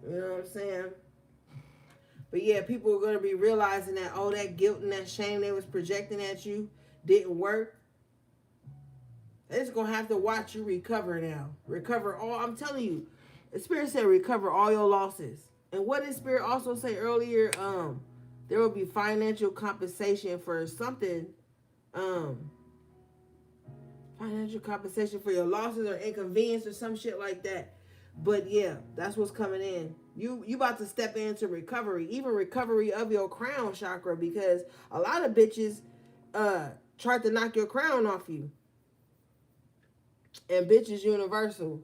You know what I'm saying? But yeah, people are going to be realizing that, that guilt and that shame they was projecting at you didn't work. They're just going to have to watch you recover now. Recover all, I'm telling you, the Spirit said recover all your losses. And what did Spirit also say earlier? There will be financial compensation for something. Financial compensation for your losses or inconvenience or some shit like that. But yeah, that's what's coming in. You about to step into recovery, even recovery of your crown chakra, because a lot of bitches tried to knock your crown off you. And bitches universal.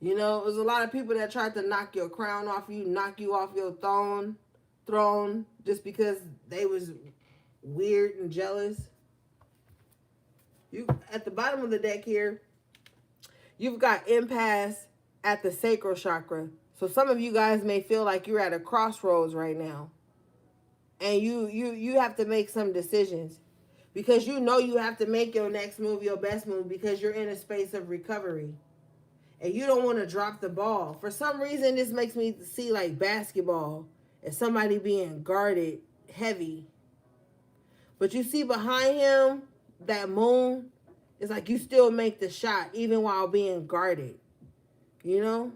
You know, there's a lot of people that tried to knock your crown off you, knock you off your throne just because they was weird and jealous. You at the bottom of the deck here, you've got impasse at the sacral chakra. So some of you guys may feel like you're at a crossroads right now. And you have to make some decisions. because you know you have to make your next move your best move because you're in a space of recovery. And you don't want to drop the ball. For some reason, this makes me see like basketball as somebody being guarded heavy. But you see behind him, that moon, it's like you still make the shot even while being guarded. You know?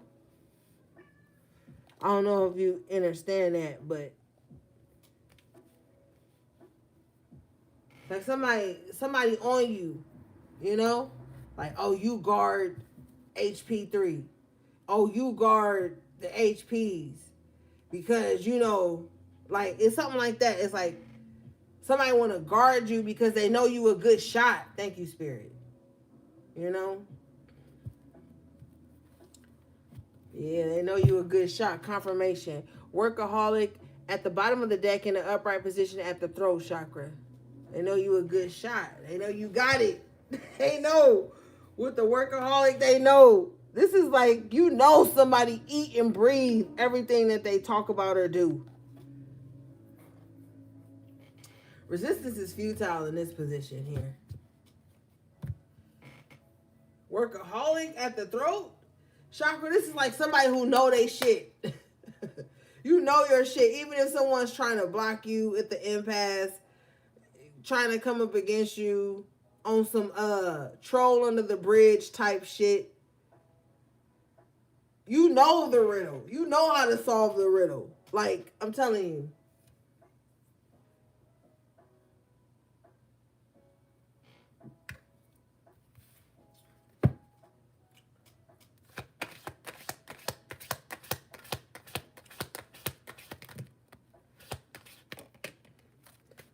I don't know if you understand that, but like somebody on you, you know? Like, oh, you guard HP3. Oh, you guard the HPs. Because, you know, like, it's something like that. It's like somebody want to guard you because they know you a good shot. Thank you, Spirit. You know? Yeah, they know you a good shot. Confirmation. Workaholic at the bottom of the deck in the upright position at the throat chakra. They know you a good shot. They know you got it. They know. With the workaholic, they know. This is like, you know, somebody eat and breathe everything that they talk about or do. Resistance is futile in this position here. Workaholic at the throat chakra. This is like somebody who know they shit. You know your shit. Even if someone's trying to block you at the impasse, trying to come up against you on some troll under the bridge type shit. You know the riddle. You know how to solve the riddle. Like, I'm telling you.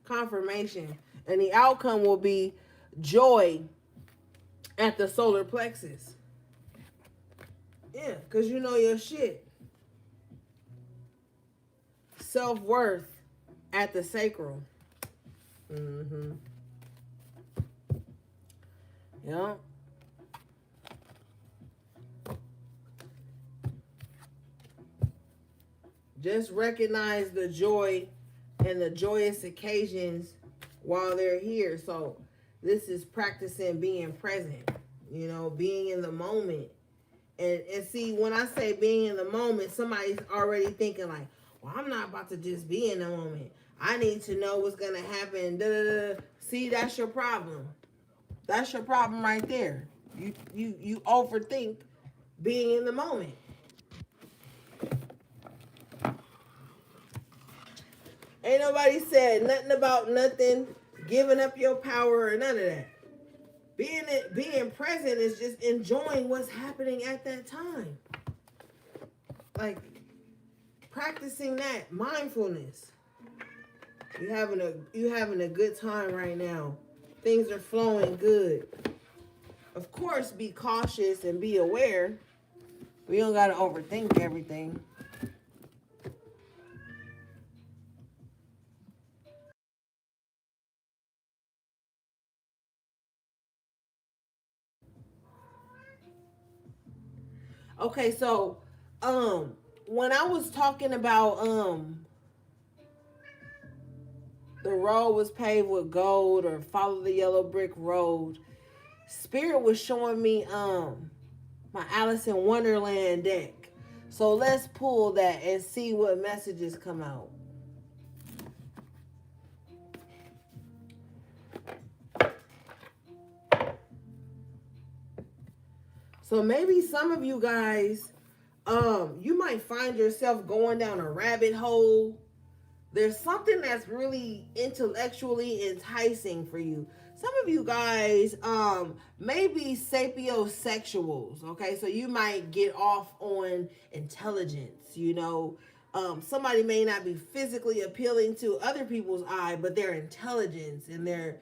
Confirmation. And the outcome will be joy at the solar plexus. Yeah, because you know your shit. Self-worth at the sacral. Mm-hmm. Yeah. Just recognize the joy and the joyous occasions while they're here. So this is practicing being present, you know, being in the moment. And see, when I say being in the moment, somebody's already thinking like, well, I'm not about to just be in the moment. I need to know what's going to happen. Da, da, da. See, that's your problem. That's your problem right there. You overthink being in the moment. Ain't nobody said nothing about nothing, giving up your power or none of that. Being present is just enjoying what's happening at that time. Like practicing that mindfulness. You having a good time right now. Things are flowing good. Of course, be cautious and be aware. We don't gotta overthink everything. Okay, so when I was talking about the road was paved with gold or follow the yellow brick road, Spirit was showing me my Alice in Wonderland deck. So let's pull that and see what messages come out. So maybe some of you guys, you might find yourself going down a rabbit hole. There's something that's really intellectually enticing for you. Some of you guys may be sapiosexuals, okay? So you might get off on intelligence, you know. Somebody may not be physically appealing to other people's eye, but their intelligence and their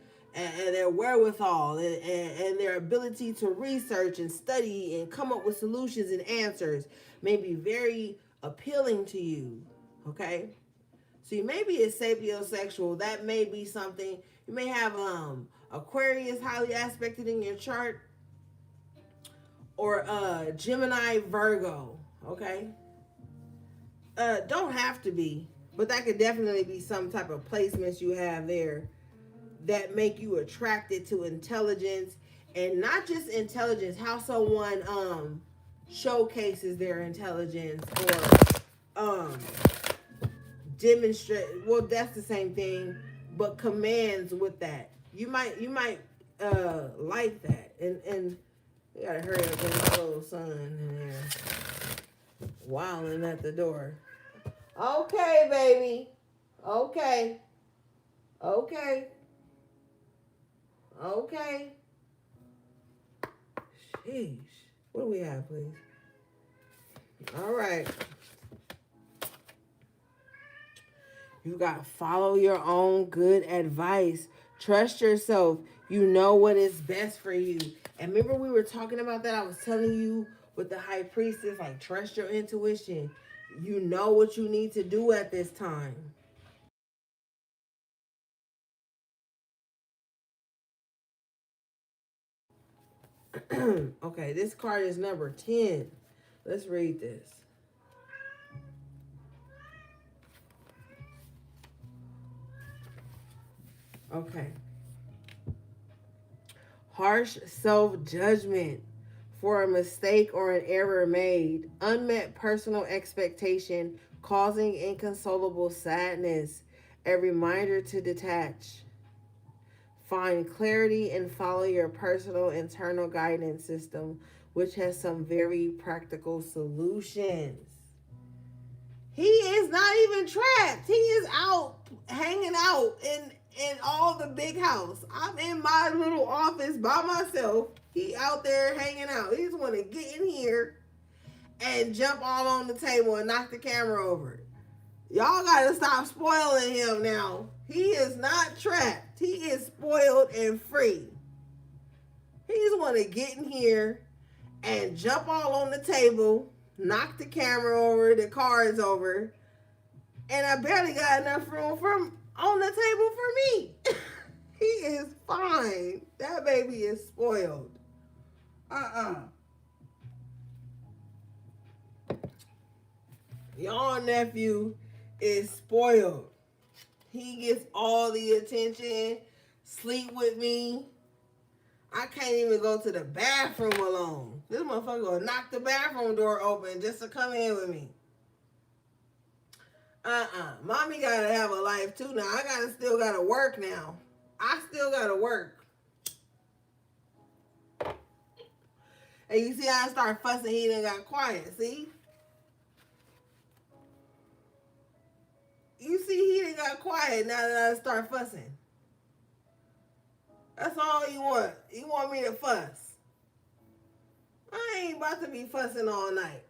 wherewithal and their ability to research and study and come up with solutions and answers may be very appealing to you, okay? So you may be a sapiosexual. That may be something. You may have Aquarius highly aspected in your chart, or Gemini Virgo, okay? Don't have to be, but that could definitely be some type of placements you have there that make you attracted to intelligence, and not just intelligence, how someone showcases their intelligence or demonstrate, well, that's the same thing, but commands with that. You might like that. And we gotta hurry up with my little son in there wilding at the door. Okay, baby. Okay. Okay. Sheesh. What do we have, please? All right. You got to follow your own good advice. Trust yourself. You know what is best for you. And remember we were talking about that? I was telling you with the high priestess, like, trust your intuition. You know what you need to do at this time. Okay, this card is number 10. Let's read this. Okay. Harsh self-judgment for a mistake or an error made. Unmet personal expectation causing inconsolable sadness. A reminder to detach. Find clarity and follow your personal internal guidance system, which has some very practical solutions. He is not even trapped. He is out, hanging out in all the big house. I'm in my little office by myself. He out there hanging out. He just want to get in here and jump all on the table and knock the camera over. Y'all got to stop spoiling him now. He is not trapped. He is spoiled and free. He just want to get in here and jump all on the table, knock the camera over, the cards over, and I barely got enough room from on the table for me. He is fine. That baby is spoiled. Y'all nephew is spoiled. He gets all the attention, sleep with me. I can't even go to the bathroom alone. This motherfucker gonna knock the bathroom door open just to come in with me. Mommy gotta have a life too now. I still gotta work now. I still gotta work. And you see how I start fussing, he done got quiet, see? You see he done got quiet now that I start fussing. That's all he want. He want me to fuss. I ain't about to be fussing all night.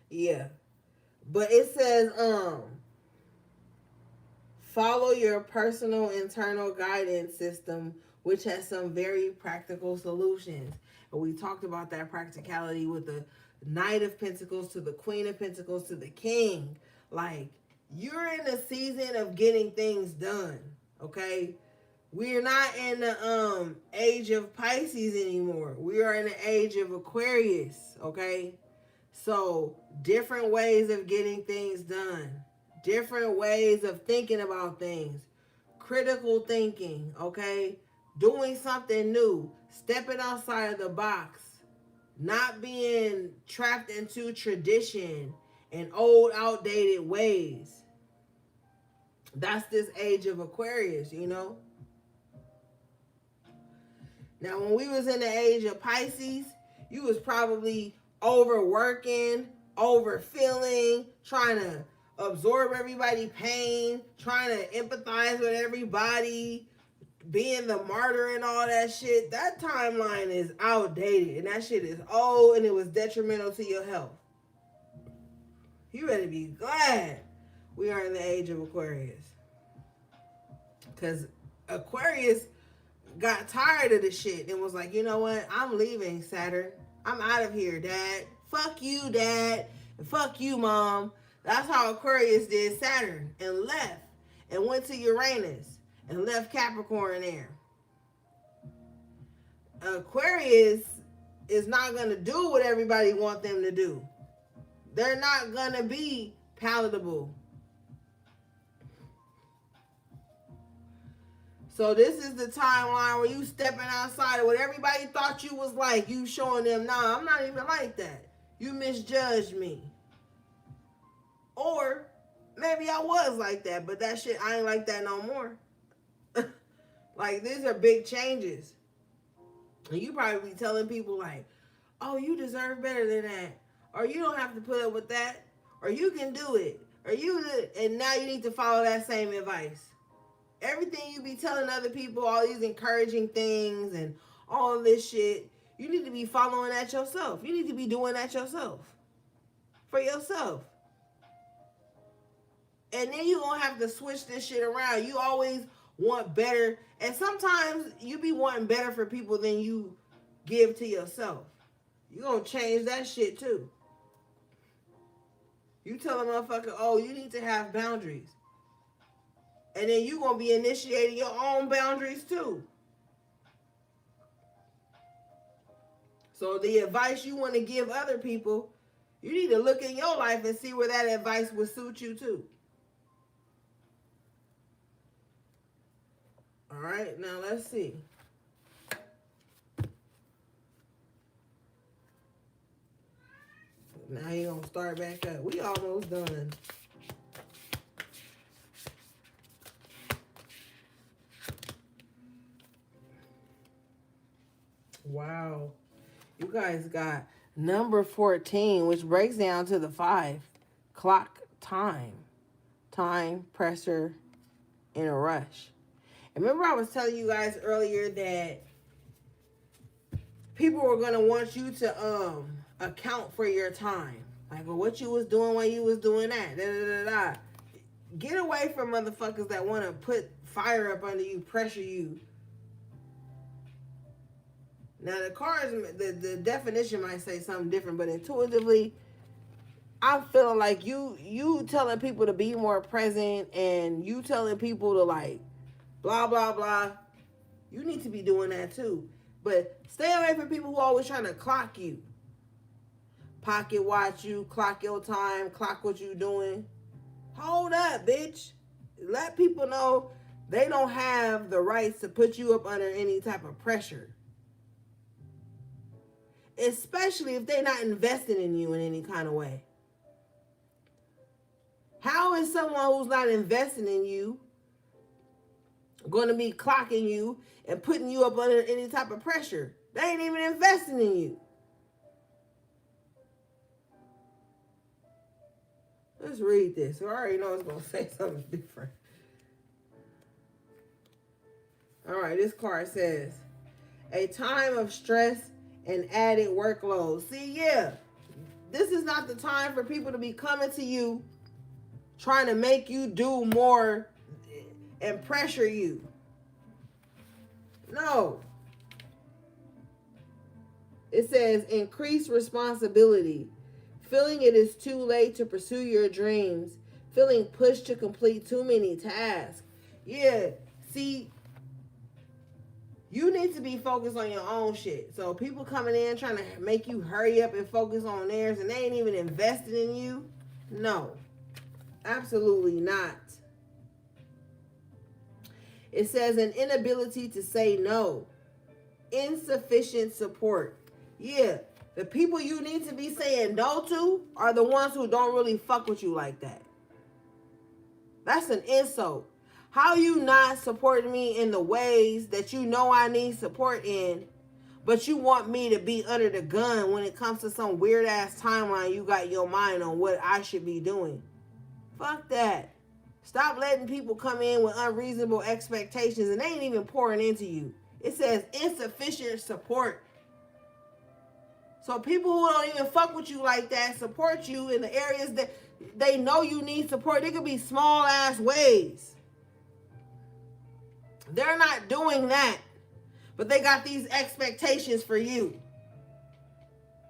Yeah. But it says, follow your personal internal guidance system, which has some very practical solutions. And we talked about that practicality with the Knight of Pentacles to the Queen of Pentacles to the King. Like, you're in the season of getting things done, okay? We're not in the age of Pisces anymore. We are in the age of Aquarius, okay? So, different ways of getting things done. Different ways of thinking about things. Critical thinking, okay? Doing something new. Stepping outside of the box. Not being trapped into tradition and old, outdated ways. That's this age of Aquarius, you know? Now, when we was in the age of Pisces, you was probably overworking, overfeeling, trying to absorb everybody's pain, trying to empathize with everybody, being the martyr and all that shit. That timeline is outdated, and that shit is old, and it was detrimental to your health. You better be glad we are in the age of Aquarius. Because Aquarius got tired of the shit and was like, you know what? I'm leaving, Saturn. I'm out of here, Dad. Fuck you, Dad. And fuck you, Mom. That's how Aquarius did Saturn and left and went to Uranus and left Capricorn there. Aquarius is not going to do what everybody wants them to do. They're not going to be palatable. So this is the timeline where you stepping outside of what everybody thought you was like. You showing them, nah, I'm not even like that. You misjudged me. Or maybe I was like that, but that shit, I ain't like that no more. Like, these are big changes. And you probably be telling people like, oh, you deserve better than that. Or you don't have to put up with that. Or you can do it. Or and now you need to follow that same advice. Everything you be telling other people, all these encouraging things and all of this shit, you need to be following that yourself. You need to be doing that yourself. For yourself. And then you're going to have to switch this shit around. You always want better. And sometimes you be wanting better for people than you give to yourself. You're going to change that shit too. You tell a motherfucker, oh, you need to have boundaries. And then you're going to be initiating your own boundaries too. So the advice you want to give other people, you need to look in your life and see where that advice would suit you too. All right, now let's see. Now you're going to start back up. We almost done. Wow. You guys got number 14, which breaks down to the 5. Clock time. Time, pressure, in a rush. And remember I was telling you guys earlier that people were going to want you to account for your time. Like, well, what you was doing while you was doing that. Da, da, da, da. Get away from motherfuckers that want to put fire up under you, pressure you. Now, the cards, the definition might say something different, but intuitively, I'm feeling like you telling people to be more present and you telling people to, like, blah, blah, blah. You need to be doing that too. But stay away from people who are always trying to clock you. Pocket watch you, clock your time, clock what you doing. Hold up, bitch. Let people know they don't have the rights to put you up under any type of pressure. Especially if they're not investing in you in any kind of way. How is someone who's not investing in you going to be clocking you and putting you up under any type of pressure? They ain't even investing in you. Let's read this. I already know it's going to say something different. All right, this card says, a time of stress and added workload. See, yeah, this is not the time for people to be coming to you trying to make you do more and pressure you. No. It says increase responsibility. Feeling it is too late to pursue your dreams. Feeling pushed to complete too many tasks. Yeah, see, you need to be focused on your own shit. So people coming in trying to make you hurry up and focus on theirs and they ain't even invested in you. No, absolutely not. It says an inability to say no. Insufficient support. Yeah, the people you need to be saying no to are the ones who don't really fuck with you like that. That's an insult. How you not supporting me in the ways that you know I need support in, but you want me to be under the gun when it comes to some weird ass timeline you got your mind on what I should be doing? Fuck that. Stop letting people come in with unreasonable expectations and they ain't even pouring into you. It says insufficient support. So people who don't even fuck with you like that support you in the areas that they know you need support. They could be small ass ways. They're not doing that, but they got these expectations for you.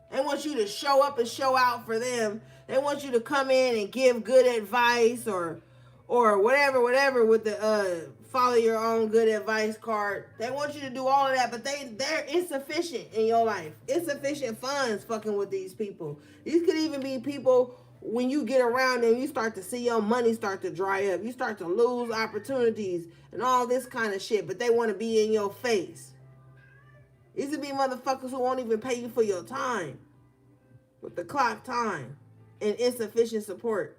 They want you to show up and show out for them. They want you to come in and give good advice or whatever with the follow your own good advice card. They want you to do all of that, but they're insufficient in your life. Insufficient funds fucking with these people. These could even be people when you get around them, you start to see your money start to dry up. You start to lose opportunities and all this kind of shit, but they want to be in your face. These would be motherfuckers who won't even pay you for your time with the clock time and insufficient support.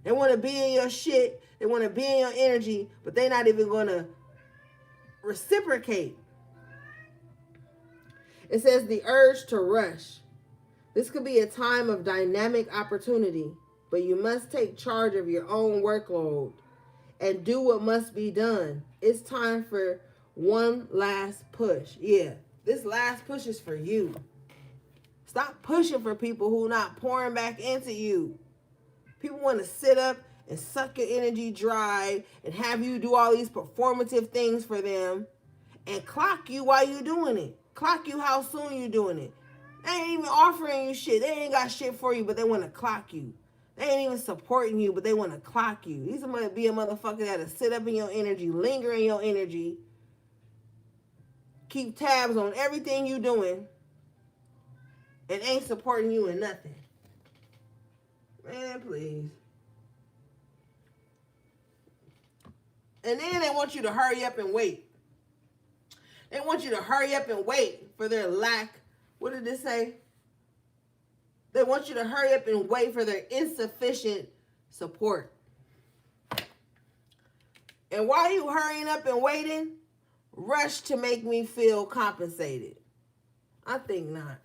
They want to be in your shit. They want to be in your energy, but they're not even going to reciprocate. It says the urge to rush. This could be a time of dynamic opportunity, but you must take charge of your own workload and do what must be done. It's time for one last push. Yeah, this last push is for you. Stop pushing for people who are not pouring back into you. People want to sit up and suck your energy dry and have you do all these performative things for them and clock you while you're doing it. Clock you how soon you're doing it. They ain't even offering you shit. They ain't got shit for you, but they want to clock you. They ain't even supporting you, but they want to clock you. These might be a motherfucker that'll sit up in your energy, linger in your energy, keep tabs on everything you doing, and ain't supporting you in nothing. Man, please. And then they want you to hurry up and wait. They want you to hurry up and wait for their lack. What did it say? They want you to hurry up and wait for their insufficient support. And while you hurrying up and waiting, rush to make me feel compensated. I think not.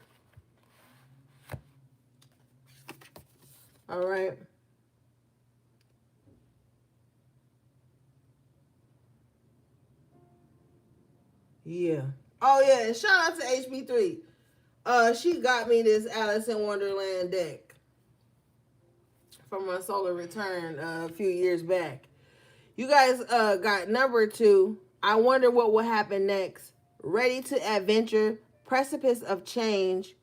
All right. Yeah. Oh, yeah. And shout out to HB3. She got me this Alice in Wonderland deck from my solar return a few years back. You guys got number 2. I wonder what will happen next. Ready to adventure. Precipice of change.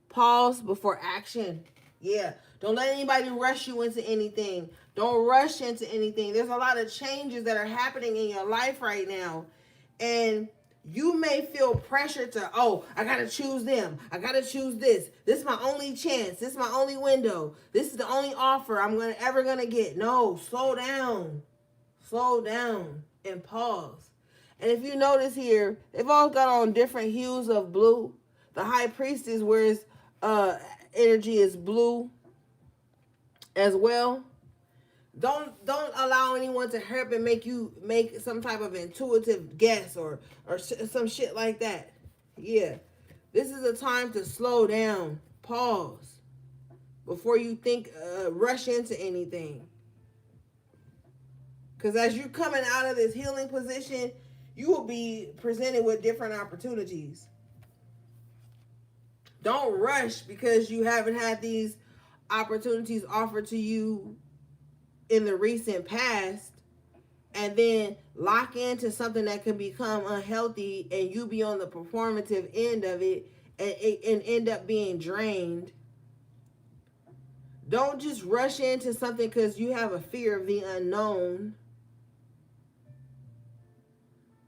Pause before action. Yeah. Don't let anybody rush you into anything. Don't rush into anything. There's a lot of changes that are happening in your life right now. And you may feel pressure to, I got to choose them. I got to choose this. This is my only chance. This is my only window. This is the only offer I'm ever going to get. No, slow down. Slow down and pause. And if you notice here, they've all got on different hues of blue. The High Priestess wears energy is blue as well. Don't allow anyone to help and make you make some type of intuitive guess or some shit like that. Yeah. This is a time to slow down, pause before you rush into anything. Because as you're coming out of this healing position, you will be presented with different opportunities. Don't rush because you haven't had these opportunities offered to you in the recent past and then lock into something that can become unhealthy and you be on the performative end of it and end up being drained. Don't just rush into something because you have a fear of the unknown.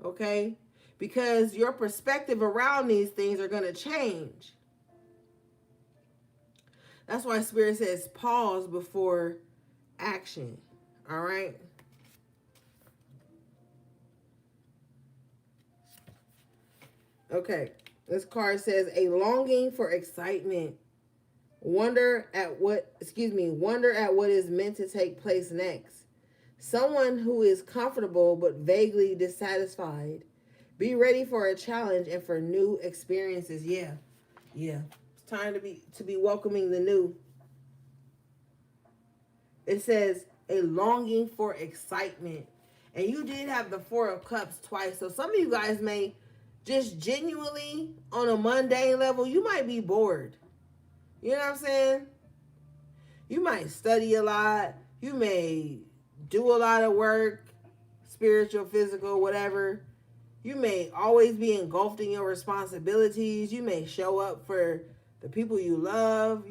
Okay? Because your perspective around these things are going to change. That's why Spirit says pause before action. All right? Okay. This card says a longing for excitement. Wonder at what is meant to take place next. Someone who is comfortable but vaguely dissatisfied. Be ready for a challenge and for new experiences. Yeah. It's time to be welcoming the new. It says a longing for excitement. And you did have the 4 of Cups twice. So some of you guys may just genuinely, on a mundane level, you might be bored. You know what I'm saying? You might study a lot. You may do a lot of work, spiritual, physical, whatever. You may always be engulfed in your responsibilities. You may show up for the people you love,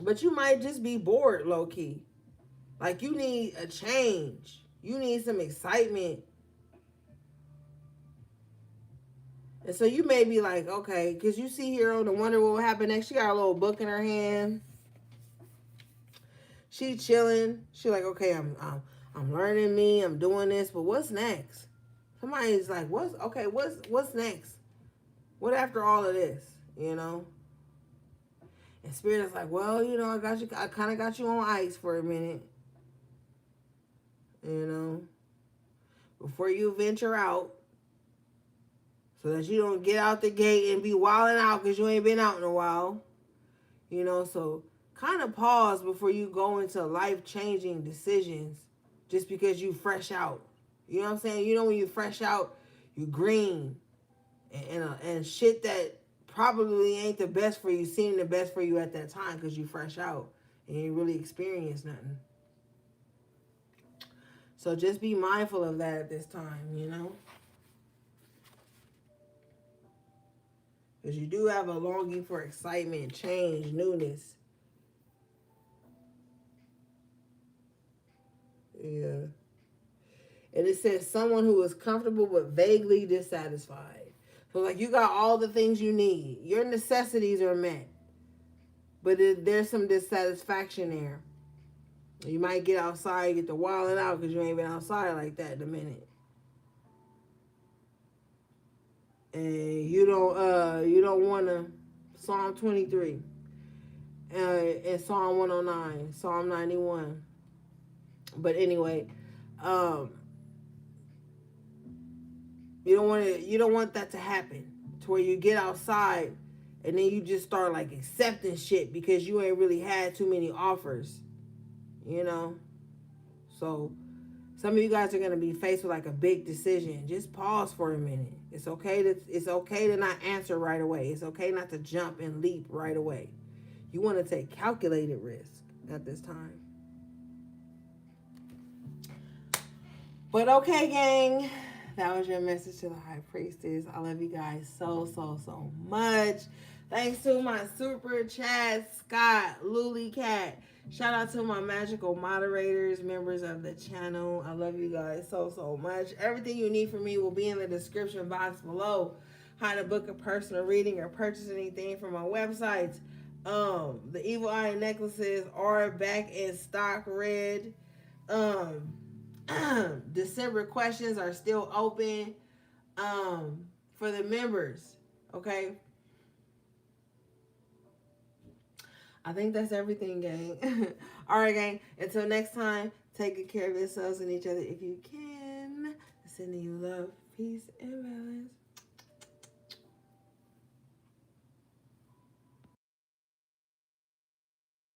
But you might just be bored, low-key. Like, you need a change. You need some excitement. And so you may be like, okay, because you see here on the Wonder what will happen next. She got a little book in her hand. She chilling. She like, okay, I'm learning me. I'm doing this, but what's next? Somebody's like, what's next? What after all of this? You know? And Spirit is like, well, you know, I kind of got you on ice for a minute. You know? Before you venture out. So that you don't get out the gate and be wilding out because you ain't been out in a while. You know, so kind of pause before you go into life-changing decisions just because you fresh out. You know what I'm saying? You know when you fresh out, you green. And shit that probably ain't the best for you seem the best for you at that time because you fresh out and you ain't really experienced nothing. So just be mindful of that at this time, you know? Because you do have a longing for excitement, change, newness. Yeah. And it says someone who is comfortable but vaguely dissatisfied. So like you got all the things you need. Your necessities are met. But there's some dissatisfaction there. You might get outside, get the wilding out because you ain't been outside like that in a minute. And you don't want to Psalm 23 and Psalm 109, Psalm 91. But anyway, you don't want that to happen to where you get outside and then you just start like accepting shit because you ain't really had too many offers, you know. So some of you guys are gonna be faced with like a big decision. Just pause for a minute. It's okay to not answer right away. It's okay not to jump and leap right away. You want to take calculated risk at this time. But okay, gang. That was your message to the High Priestess. I love you guys so, so, so much. Thanks to my super chat, Scott, Luli Cat. Shout out to my magical moderators, members of the channel. I love you guys so, so much. Everything you need from me will be in the description box below. How to book a personal reading or purchase anything from my websites. The Evil Eye necklaces are back in stock, red. December questions are still open for the members. Okay. I think that's everything, gang. All right, gang. Until next time, take good care of yourselves and each other if you can. Sending you love, peace, and balance.